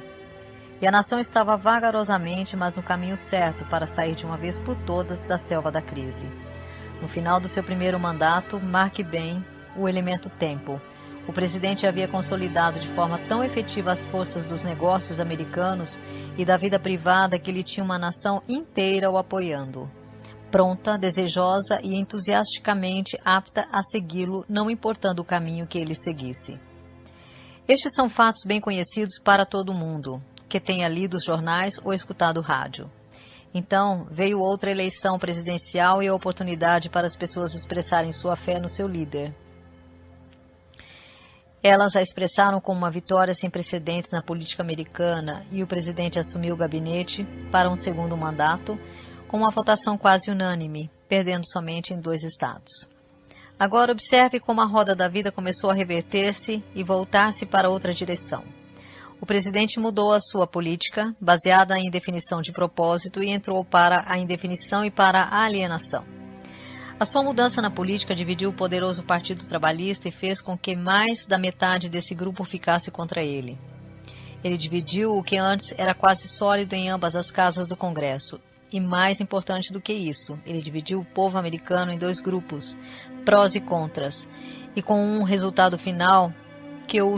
E a nação estava vagarosamente, mas no caminho certo para sair de uma vez por todas da selva da crise. No final do seu primeiro mandato, marque bem o elemento tempo. O presidente havia consolidado de forma tão efetiva as forças dos negócios americanos e da vida privada que ele tinha uma nação inteira o apoiando, pronta, desejosa e entusiasticamente apta a segui-lo, não importando o caminho que ele seguisse. Estes são fatos bem conhecidos para todo mundo, que tenha lido os jornais ou escutado o rádio. Então, veio outra eleição presidencial e a oportunidade para as pessoas expressarem sua fé no seu líder. Elas a expressaram como uma vitória sem precedentes na política americana e o presidente assumiu o gabinete para um segundo mandato, com uma votação quase unânime, perdendo somente em 2 estados. Agora observe como a roda da vida começou a reverter-se e voltar-se para outra direção. O presidente mudou a sua política, baseada em definição de propósito, e entrou para a indefinição e para a alienação. A sua mudança na política dividiu o poderoso Partido Trabalhista e fez com que mais da metade desse grupo ficasse contra ele. Ele dividiu o que antes era quase sólido em ambas as casas do Congresso. E mais importante do que isso, ele dividiu o povo americano em 2 grupos, prós e contras, e com um resultado final que o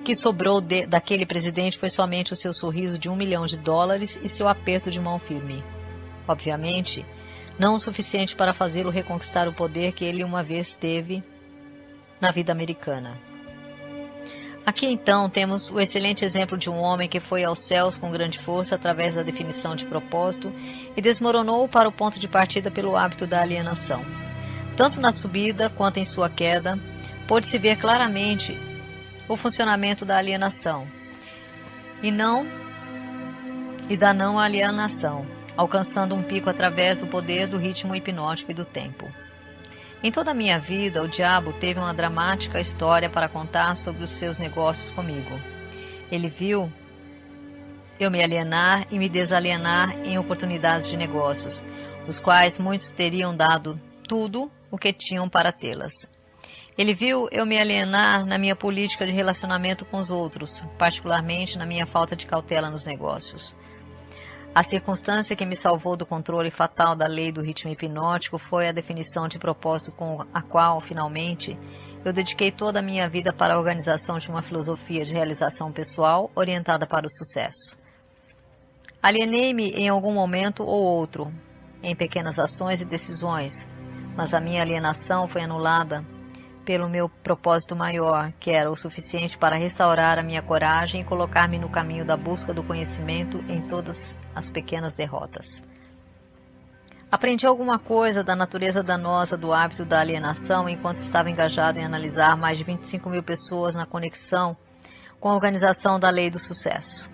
que sobrou daquele presidente foi somente o seu sorriso de $1 milhão e seu aperto de mão firme. Obviamente, não o suficiente para fazê-lo reconquistar o poder que ele uma vez teve na vida americana. Aqui então temos o excelente exemplo de um homem que foi aos céus com grande força através da definição de propósito e desmoronou para o ponto de partida pelo hábito da alienação. Tanto na subida quanto em sua queda, pôde-se ver claramente o funcionamento da alienação e da não alienação, alcançando um pico através do poder do ritmo hipnótico e do tempo. Em toda a minha vida, o diabo teve uma dramática história para contar sobre os seus negócios comigo. Ele viu eu me alienar e me desalienar em oportunidades de negócios, os quais muitos teriam dado tudo o que tinham para tê-las. Ele viu eu me alienar na minha política de relacionamento com os outros, particularmente na minha falta de cautela nos negócios. A circunstância que me salvou do controle fatal da lei do ritmo hipnótico foi a definição de propósito com a qual, finalmente, eu dediquei toda a minha vida para a organização de uma filosofia de realização pessoal orientada para o sucesso. Alienei-me em algum momento ou outro, em pequenas ações e decisões, mas a minha alienação foi anulada pelo meu propósito maior, que era o suficiente para restaurar a minha coragem e colocar-me no caminho da busca do conhecimento em todas as pequenas derrotas. Aprendi alguma coisa da natureza danosa do hábito da alienação enquanto estava engajado em analisar mais de 25 mil pessoas na conexão com a organização da lei do sucesso.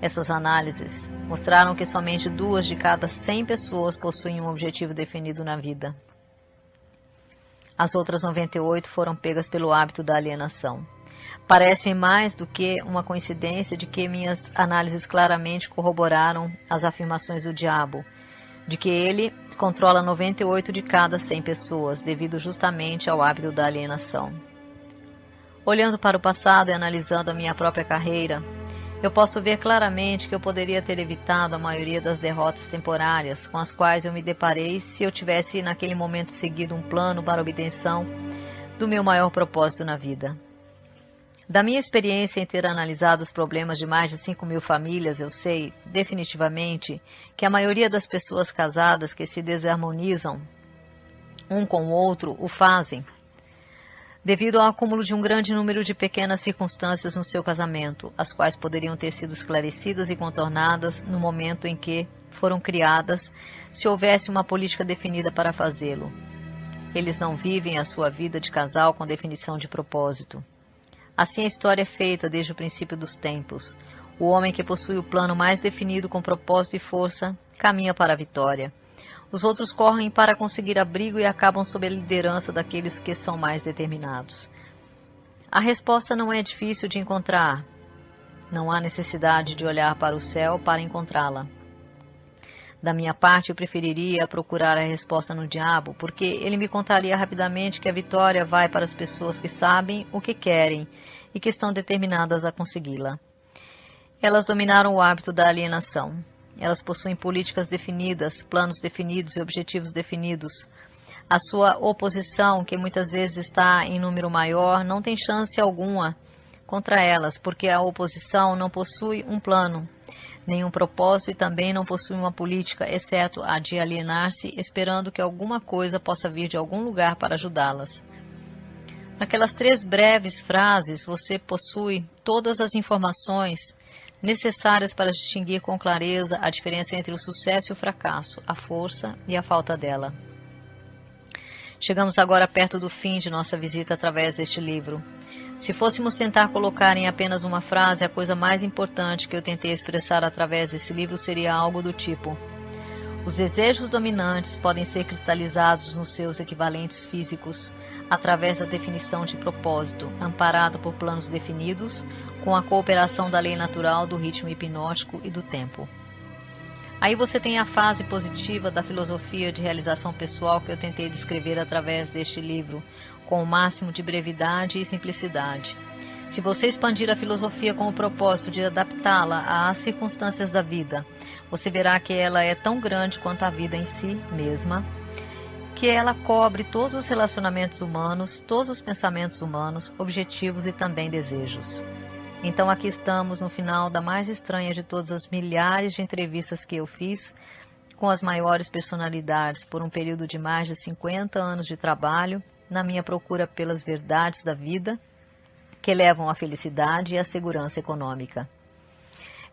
Essas análises mostraram que somente 2 de cada 100 pessoas possuem um objetivo definido na vida. As outras 98 foram pegas pelo hábito da alienação. Parece-me mais do que uma coincidência de que minhas análises claramente corroboraram as afirmações do diabo, de que ele controla 98 de cada 100 pessoas, devido justamente ao hábito da alienação. Olhando para o passado e analisando a minha própria carreira, eu posso ver claramente que eu poderia ter evitado a maioria das derrotas temporárias com as quais eu me deparei se eu tivesse naquele momento seguido um plano para a obtenção do meu maior propósito na vida. Da minha experiência em ter analisado os problemas de mais de 5.000 famílias, eu sei, definitivamente, que a maioria das pessoas casadas que se desarmonizam um com o outro o fazem devido ao acúmulo de um grande número de pequenas circunstâncias no seu casamento, as quais poderiam ter sido esclarecidas e contornadas no momento em que foram criadas, se houvesse uma política definida para fazê-lo. Eles não vivem a sua vida de casal com definição de propósito. Assim a história é feita desde o princípio dos tempos. O homem que possui o plano mais definido com propósito e força caminha para a vitória. Os outros correm para conseguir abrigo e acabam sob a liderança daqueles que são mais determinados. A resposta não é difícil de encontrar. Não há necessidade de olhar para o céu para encontrá-la. Da minha parte, eu preferiria procurar a resposta no diabo, porque ele me contaria rapidamente que a vitória vai para as pessoas que sabem o que querem e que estão determinadas a consegui-la. Elas dominaram o hábito da alienação. Elas possuem políticas definidas, planos definidos e objetivos definidos. A sua oposição, que muitas vezes está em número maior, não tem chance alguma contra elas, porque a oposição não possui um plano, nenhum propósito e também não possui uma política, exceto a de alienar-se, esperando que alguma coisa possa vir de algum lugar para ajudá-las. Naquelas 3 breves frases, você possui todas as informações necessárias para distinguir com clareza a diferença entre o sucesso e o fracasso, a força e a falta dela. Chegamos agora perto do fim de nossa visita através deste livro. Se fôssemos tentar colocar em apenas uma frase a coisa mais importante que eu tentei expressar através desse livro seria algo do tipo: os desejos dominantes podem ser cristalizados nos seus equivalentes físicos através da definição de propósito, amparada por planos definidos, com a cooperação da lei natural do ritmo hipnótico e do tempo. Aí você tem a fase positiva da filosofia de realização pessoal que eu tentei descrever através deste livro, com o máximo de brevidade e simplicidade. Se você expandir a filosofia com o propósito de adaptá-la às circunstâncias da vida, você verá que ela é tão grande quanto a vida em si mesma, que ela cobre todos os relacionamentos humanos, todos os pensamentos humanos, objetivos e também desejos. Então aqui estamos no final da mais estranha de todas as milhares de entrevistas que eu fiz com as maiores personalidades por um período de mais de 50 anos de trabalho na minha procura pelas verdades da vida que levam à felicidade e à segurança econômica.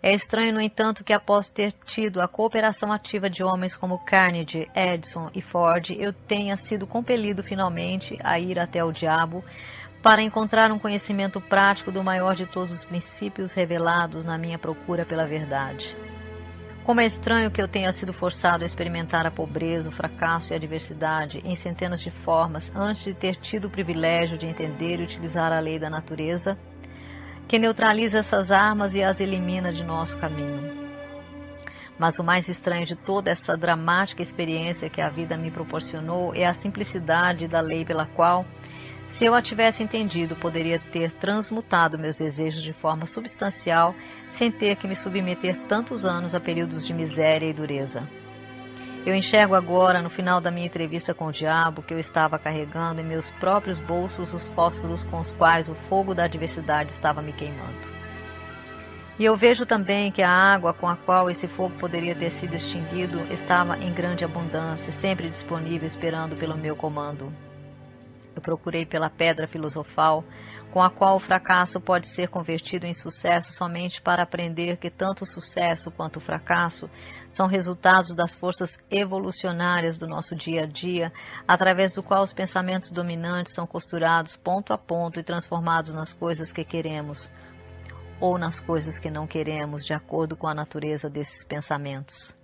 É estranho, no entanto, que após ter tido a cooperação ativa de homens como Carnegie, Edison e Ford, eu tenha sido compelido finalmente a ir até o diabo para encontrar um conhecimento prático do maior de todos os princípios revelados na minha procura pela verdade. Como é estranho que eu tenha sido forçado a experimentar a pobreza, o fracasso e a adversidade em centenas de formas antes de ter tido o privilégio de entender e utilizar a lei da natureza, que neutraliza essas armas e as elimina de nosso caminho. Mas o mais estranho de toda essa dramática experiência que a vida me proporcionou é a simplicidade da lei pela qual, se eu a tivesse entendido, poderia ter transmutado meus desejos de forma substancial sem ter que me submeter tantos anos a períodos de miséria e dureza. Eu enxergo agora, no final da minha entrevista com o diabo, que eu estava carregando em meus próprios bolsos os fósforos com os quais o fogo da adversidade estava me queimando. E eu vejo também que a água com a qual esse fogo poderia ter sido extinguido estava em grande abundância, sempre disponível, esperando pelo meu comando. Eu procurei pela pedra filosofal, com a qual o fracasso pode ser convertido em sucesso somente para aprender que tanto o sucesso quanto o fracasso são resultados das forças evolucionárias do nosso dia a dia, através do qual os pensamentos dominantes são costurados ponto a ponto e transformados nas coisas que queremos. ou nas coisas que não queremos, de acordo com a natureza desses pensamentos?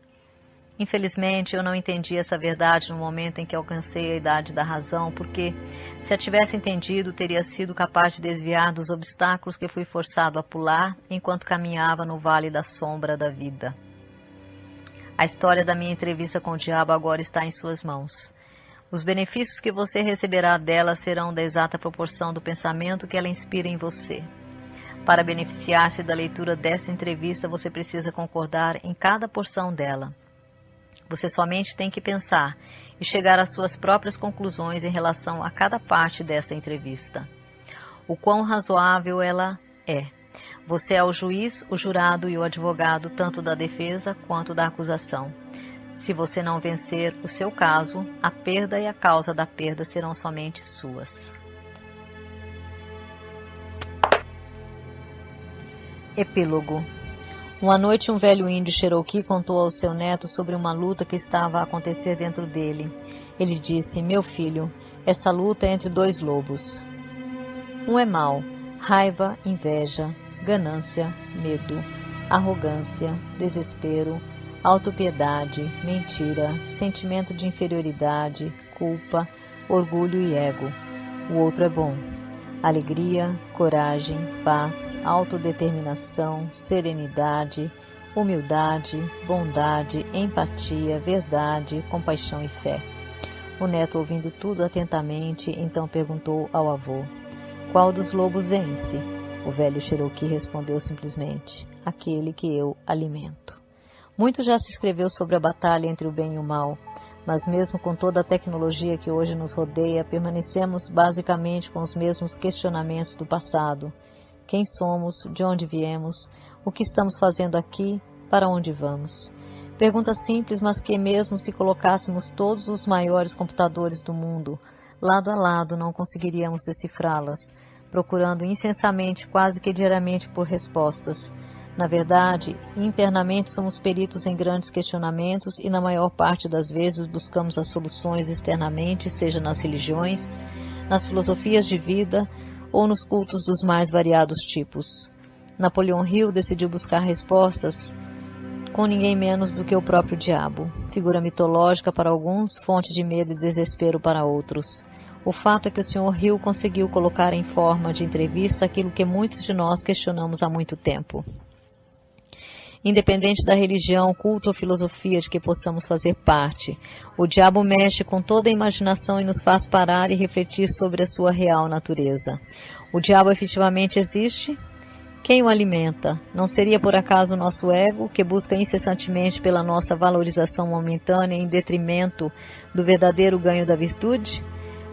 Infelizmente, eu não entendi essa verdade no momento em que alcancei a idade da razão, porque, se a tivesse entendido, teria sido capaz de desviar dos obstáculos que fui forçado a pular enquanto caminhava no vale da sombra da vida. A história da minha entrevista com o diabo agora está em suas mãos. Os benefícios que você receberá dela serão da exata proporção do pensamento que ela inspira em você. Para beneficiar-se da leitura dessa entrevista, você precisa concordar em cada porção dela. Você somente tem que pensar e chegar às suas próprias conclusões em relação a cada parte dessa entrevista. O quão razoável ela é. Você é o juiz, o jurado e o advogado, tanto da defesa quanto da acusação. Se você não vencer o seu caso, a perda e a causa da perda serão somente suas. Epílogo. Uma noite, um velho índio Cherokee contou ao seu neto sobre uma luta que estava a acontecer dentro dele. Ele disse: "Meu filho, essa luta é entre dois lobos. Um é mau, raiva, inveja, ganância, medo, arrogância, desespero, autopiedade, mentira, sentimento de inferioridade, culpa, orgulho e ego. O outro é bom. Alegria, coragem, paz, autodeterminação, serenidade, humildade, bondade, empatia, verdade, compaixão e fé." O neto, ouvindo tudo atentamente, então perguntou ao avô: "Qual dos lobos vence?" O velho Cherokee respondeu simplesmente: "Aquele que eu alimento." Muito já se escreveu sobre a batalha entre o bem e o mal, mas mesmo com toda a tecnologia que hoje nos rodeia, permanecemos basicamente com os mesmos questionamentos do passado. Quem somos? De onde viemos? O que estamos fazendo aqui? Para onde vamos? Perguntas simples, mas que mesmo se colocássemos todos os maiores computadores do mundo lado a lado, não conseguiríamos decifrá-las, procurando incessantemente, quase que diariamente, por respostas. Na verdade, internamente somos peritos em grandes questionamentos e, na maior parte das vezes, buscamos as soluções externamente, seja nas religiões, nas filosofias de vida ou nos cultos dos mais variados tipos. Napoleão Hill decidiu buscar respostas com ninguém menos do que o próprio diabo, figura mitológica para alguns, fonte de medo e desespero para outros. O fato é que o Sr. Hill conseguiu colocar em forma de entrevista aquilo que muitos de nós questionamos há muito tempo. Independente da religião, culto ou filosofia de que possamos fazer parte, o diabo mexe com toda a imaginação e nos faz parar e refletir sobre a sua real natureza. O diabo efetivamente existe? Quem o alimenta? Não seria por acaso o nosso ego, que busca incessantemente pela nossa valorização momentânea em detrimento do verdadeiro ganho da virtude?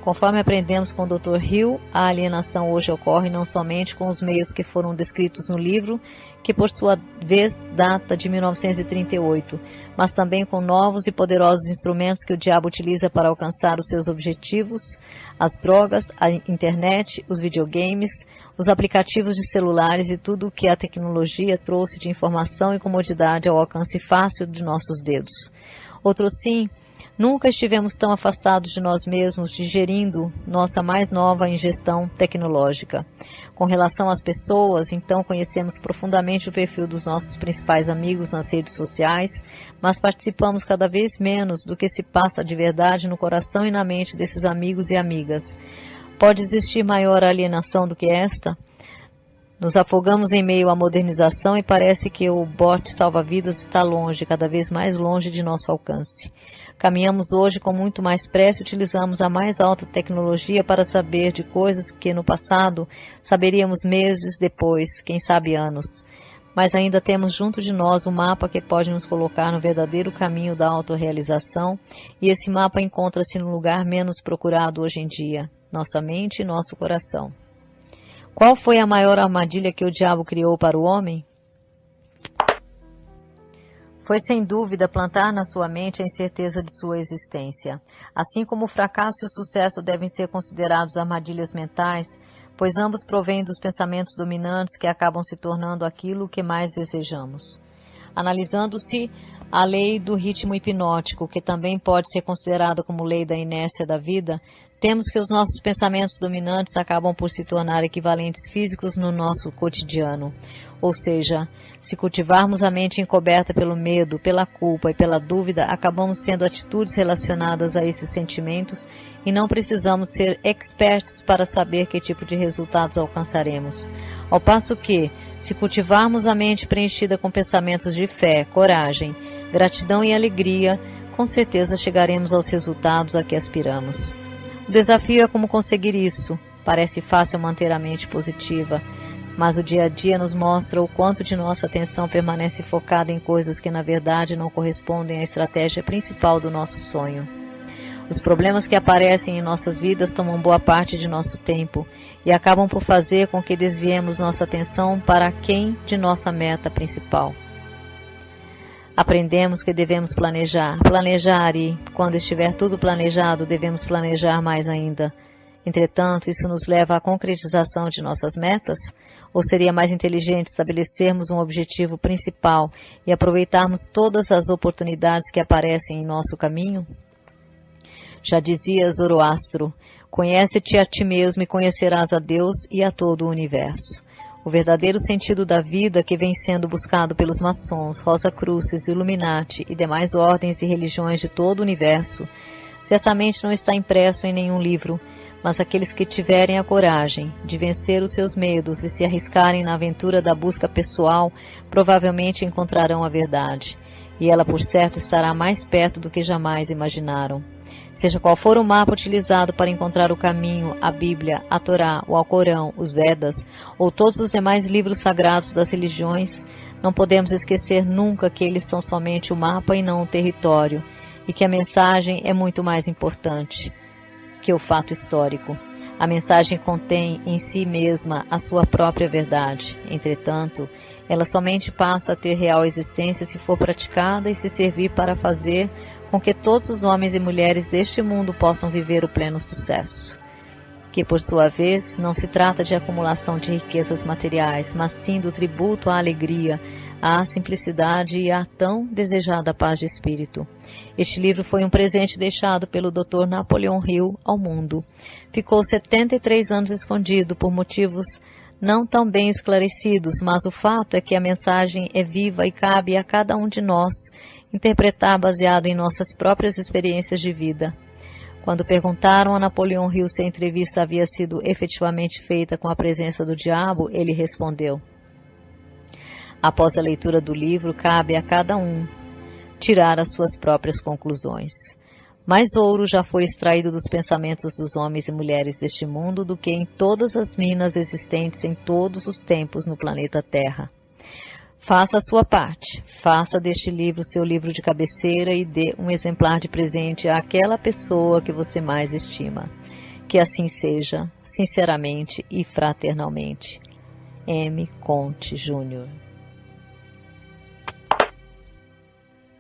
Conforme aprendemos com o Dr. Hill, a alienação hoje ocorre não somente com os meios que foram descritos no livro, que por sua vez data de 1938, mas também com novos e poderosos instrumentos que o diabo utiliza para alcançar os seus objetivos: as drogas, a internet, os videogames, os aplicativos de celulares e tudo o que a tecnologia trouxe de informação e comodidade ao alcance fácil de nossos dedos. Outro sim, nunca estivemos tão afastados de nós mesmos, digerindo nossa mais nova ingestão tecnológica. Com relação às pessoas, então conhecemos profundamente o perfil dos nossos principais amigos nas redes sociais, mas participamos cada vez menos do que se passa de verdade no coração e na mente desses amigos e amigas. Pode existir maior alienação do que esta? Nos afogamos em meio à modernização e parece que o bote salva-vidas está longe, cada vez mais longe de nosso alcance. Caminhamos hoje com muito mais pressa e utilizamos a mais alta tecnologia para saber de coisas que no passado saberíamos meses depois, quem sabe anos. Mas ainda temos junto de nós um mapa que pode nos colocar no verdadeiro caminho da autorrealização, e esse mapa encontra-se no lugar menos procurado hoje em dia, nossa mente e nosso coração. Qual foi a maior armadilha que o diabo criou para o homem? Foi sem dúvida plantar na sua mente a incerteza de sua existência. Assim como o fracasso e o sucesso devem ser considerados armadilhas mentais, pois ambos provêm dos pensamentos dominantes que acabam se tornando aquilo que mais desejamos. Analisando-se a lei do ritmo hipnótico, que também pode ser considerada como lei da inércia da vida, Temos que os nossos pensamentos dominantes acabam por se tornar equivalentes físicos no nosso cotidiano. Ou seja, se cultivarmos a mente encoberta pelo medo, pela culpa e pela dúvida, acabamos tendo atitudes relacionadas a esses sentimentos e não precisamos ser experts para saber que tipo de resultados alcançaremos. Ao passo que, se cultivarmos a mente preenchida com pensamentos de fé, coragem, gratidão e alegria, com certeza chegaremos aos resultados a que aspiramos. O desafio é como conseguir isso. Parece fácil manter a mente positiva, mas o dia a dia nos mostra o quanto de nossa atenção permanece focada em coisas que na verdade não correspondem à estratégia principal do nosso sonho. Os problemas que aparecem em nossas vidas tomam boa parte de nosso tempo e acabam por fazer com que desviemos nossa atenção para aquém de nossa meta principal. Aprendemos que devemos planejar e, quando estiver tudo planejado, devemos planejar mais ainda. Entretanto, isso nos leva à concretização de nossas metas? Ou seria mais inteligente estabelecermos um objetivo principal e aproveitarmos todas as oportunidades que aparecem em nosso caminho? Já dizia Zoroastro, conhece-te a ti mesmo e conhecerás a Deus e a todo o universo. O verdadeiro sentido da vida que vem sendo buscado pelos maçons, Rosacrucis, Illuminati e demais ordens e religiões de todo o universo, certamente não está impresso em nenhum livro, mas aqueles que tiverem a coragem de vencer os seus medos e se arriscarem na aventura da busca pessoal, provavelmente encontrarão a verdade, e ela por certo estará mais perto do que jamais imaginaram. Seja qual for o mapa utilizado para encontrar o caminho, a Bíblia, a Torá, o Alcorão, os Vedas, ou todos os demais livros sagrados das religiões, não podemos esquecer nunca que eles são somente o mapa e não o território, e que a mensagem é muito mais importante que o fato histórico. A mensagem contém em si mesma a sua própria verdade. Entretanto, ela somente passa a ter real existência se for praticada e se servir para fazer com que todos os homens e mulheres deste mundo possam viver o pleno sucesso. Que, por sua vez, não se trata de acumulação de riquezas materiais, mas sim do tributo à alegria, à simplicidade e à tão desejada paz de espírito. Este livro foi um presente deixado pelo Dr. Napoleon Hill ao mundo. Ficou 73 anos escondido por motivos não tão bem esclarecidos, mas o fato é que a mensagem é viva e cabe a cada um de nós interpretar baseado em nossas próprias experiências de vida. Quando perguntaram a Napoleon Hill se a entrevista havia sido efetivamente feita com a presença do diabo, ele respondeu: após a leitura do livro, cabe a cada um tirar as suas próprias conclusões. Mais ouro já foi extraído dos pensamentos dos homens e mulheres deste mundo do que em todas as minas existentes em todos os tempos no planeta Terra. Faça a sua parte, faça deste livro seu livro de cabeceira e dê um exemplar de presente àquela pessoa que você mais estima. Que assim seja, sinceramente e fraternalmente. M. Conte Júnior.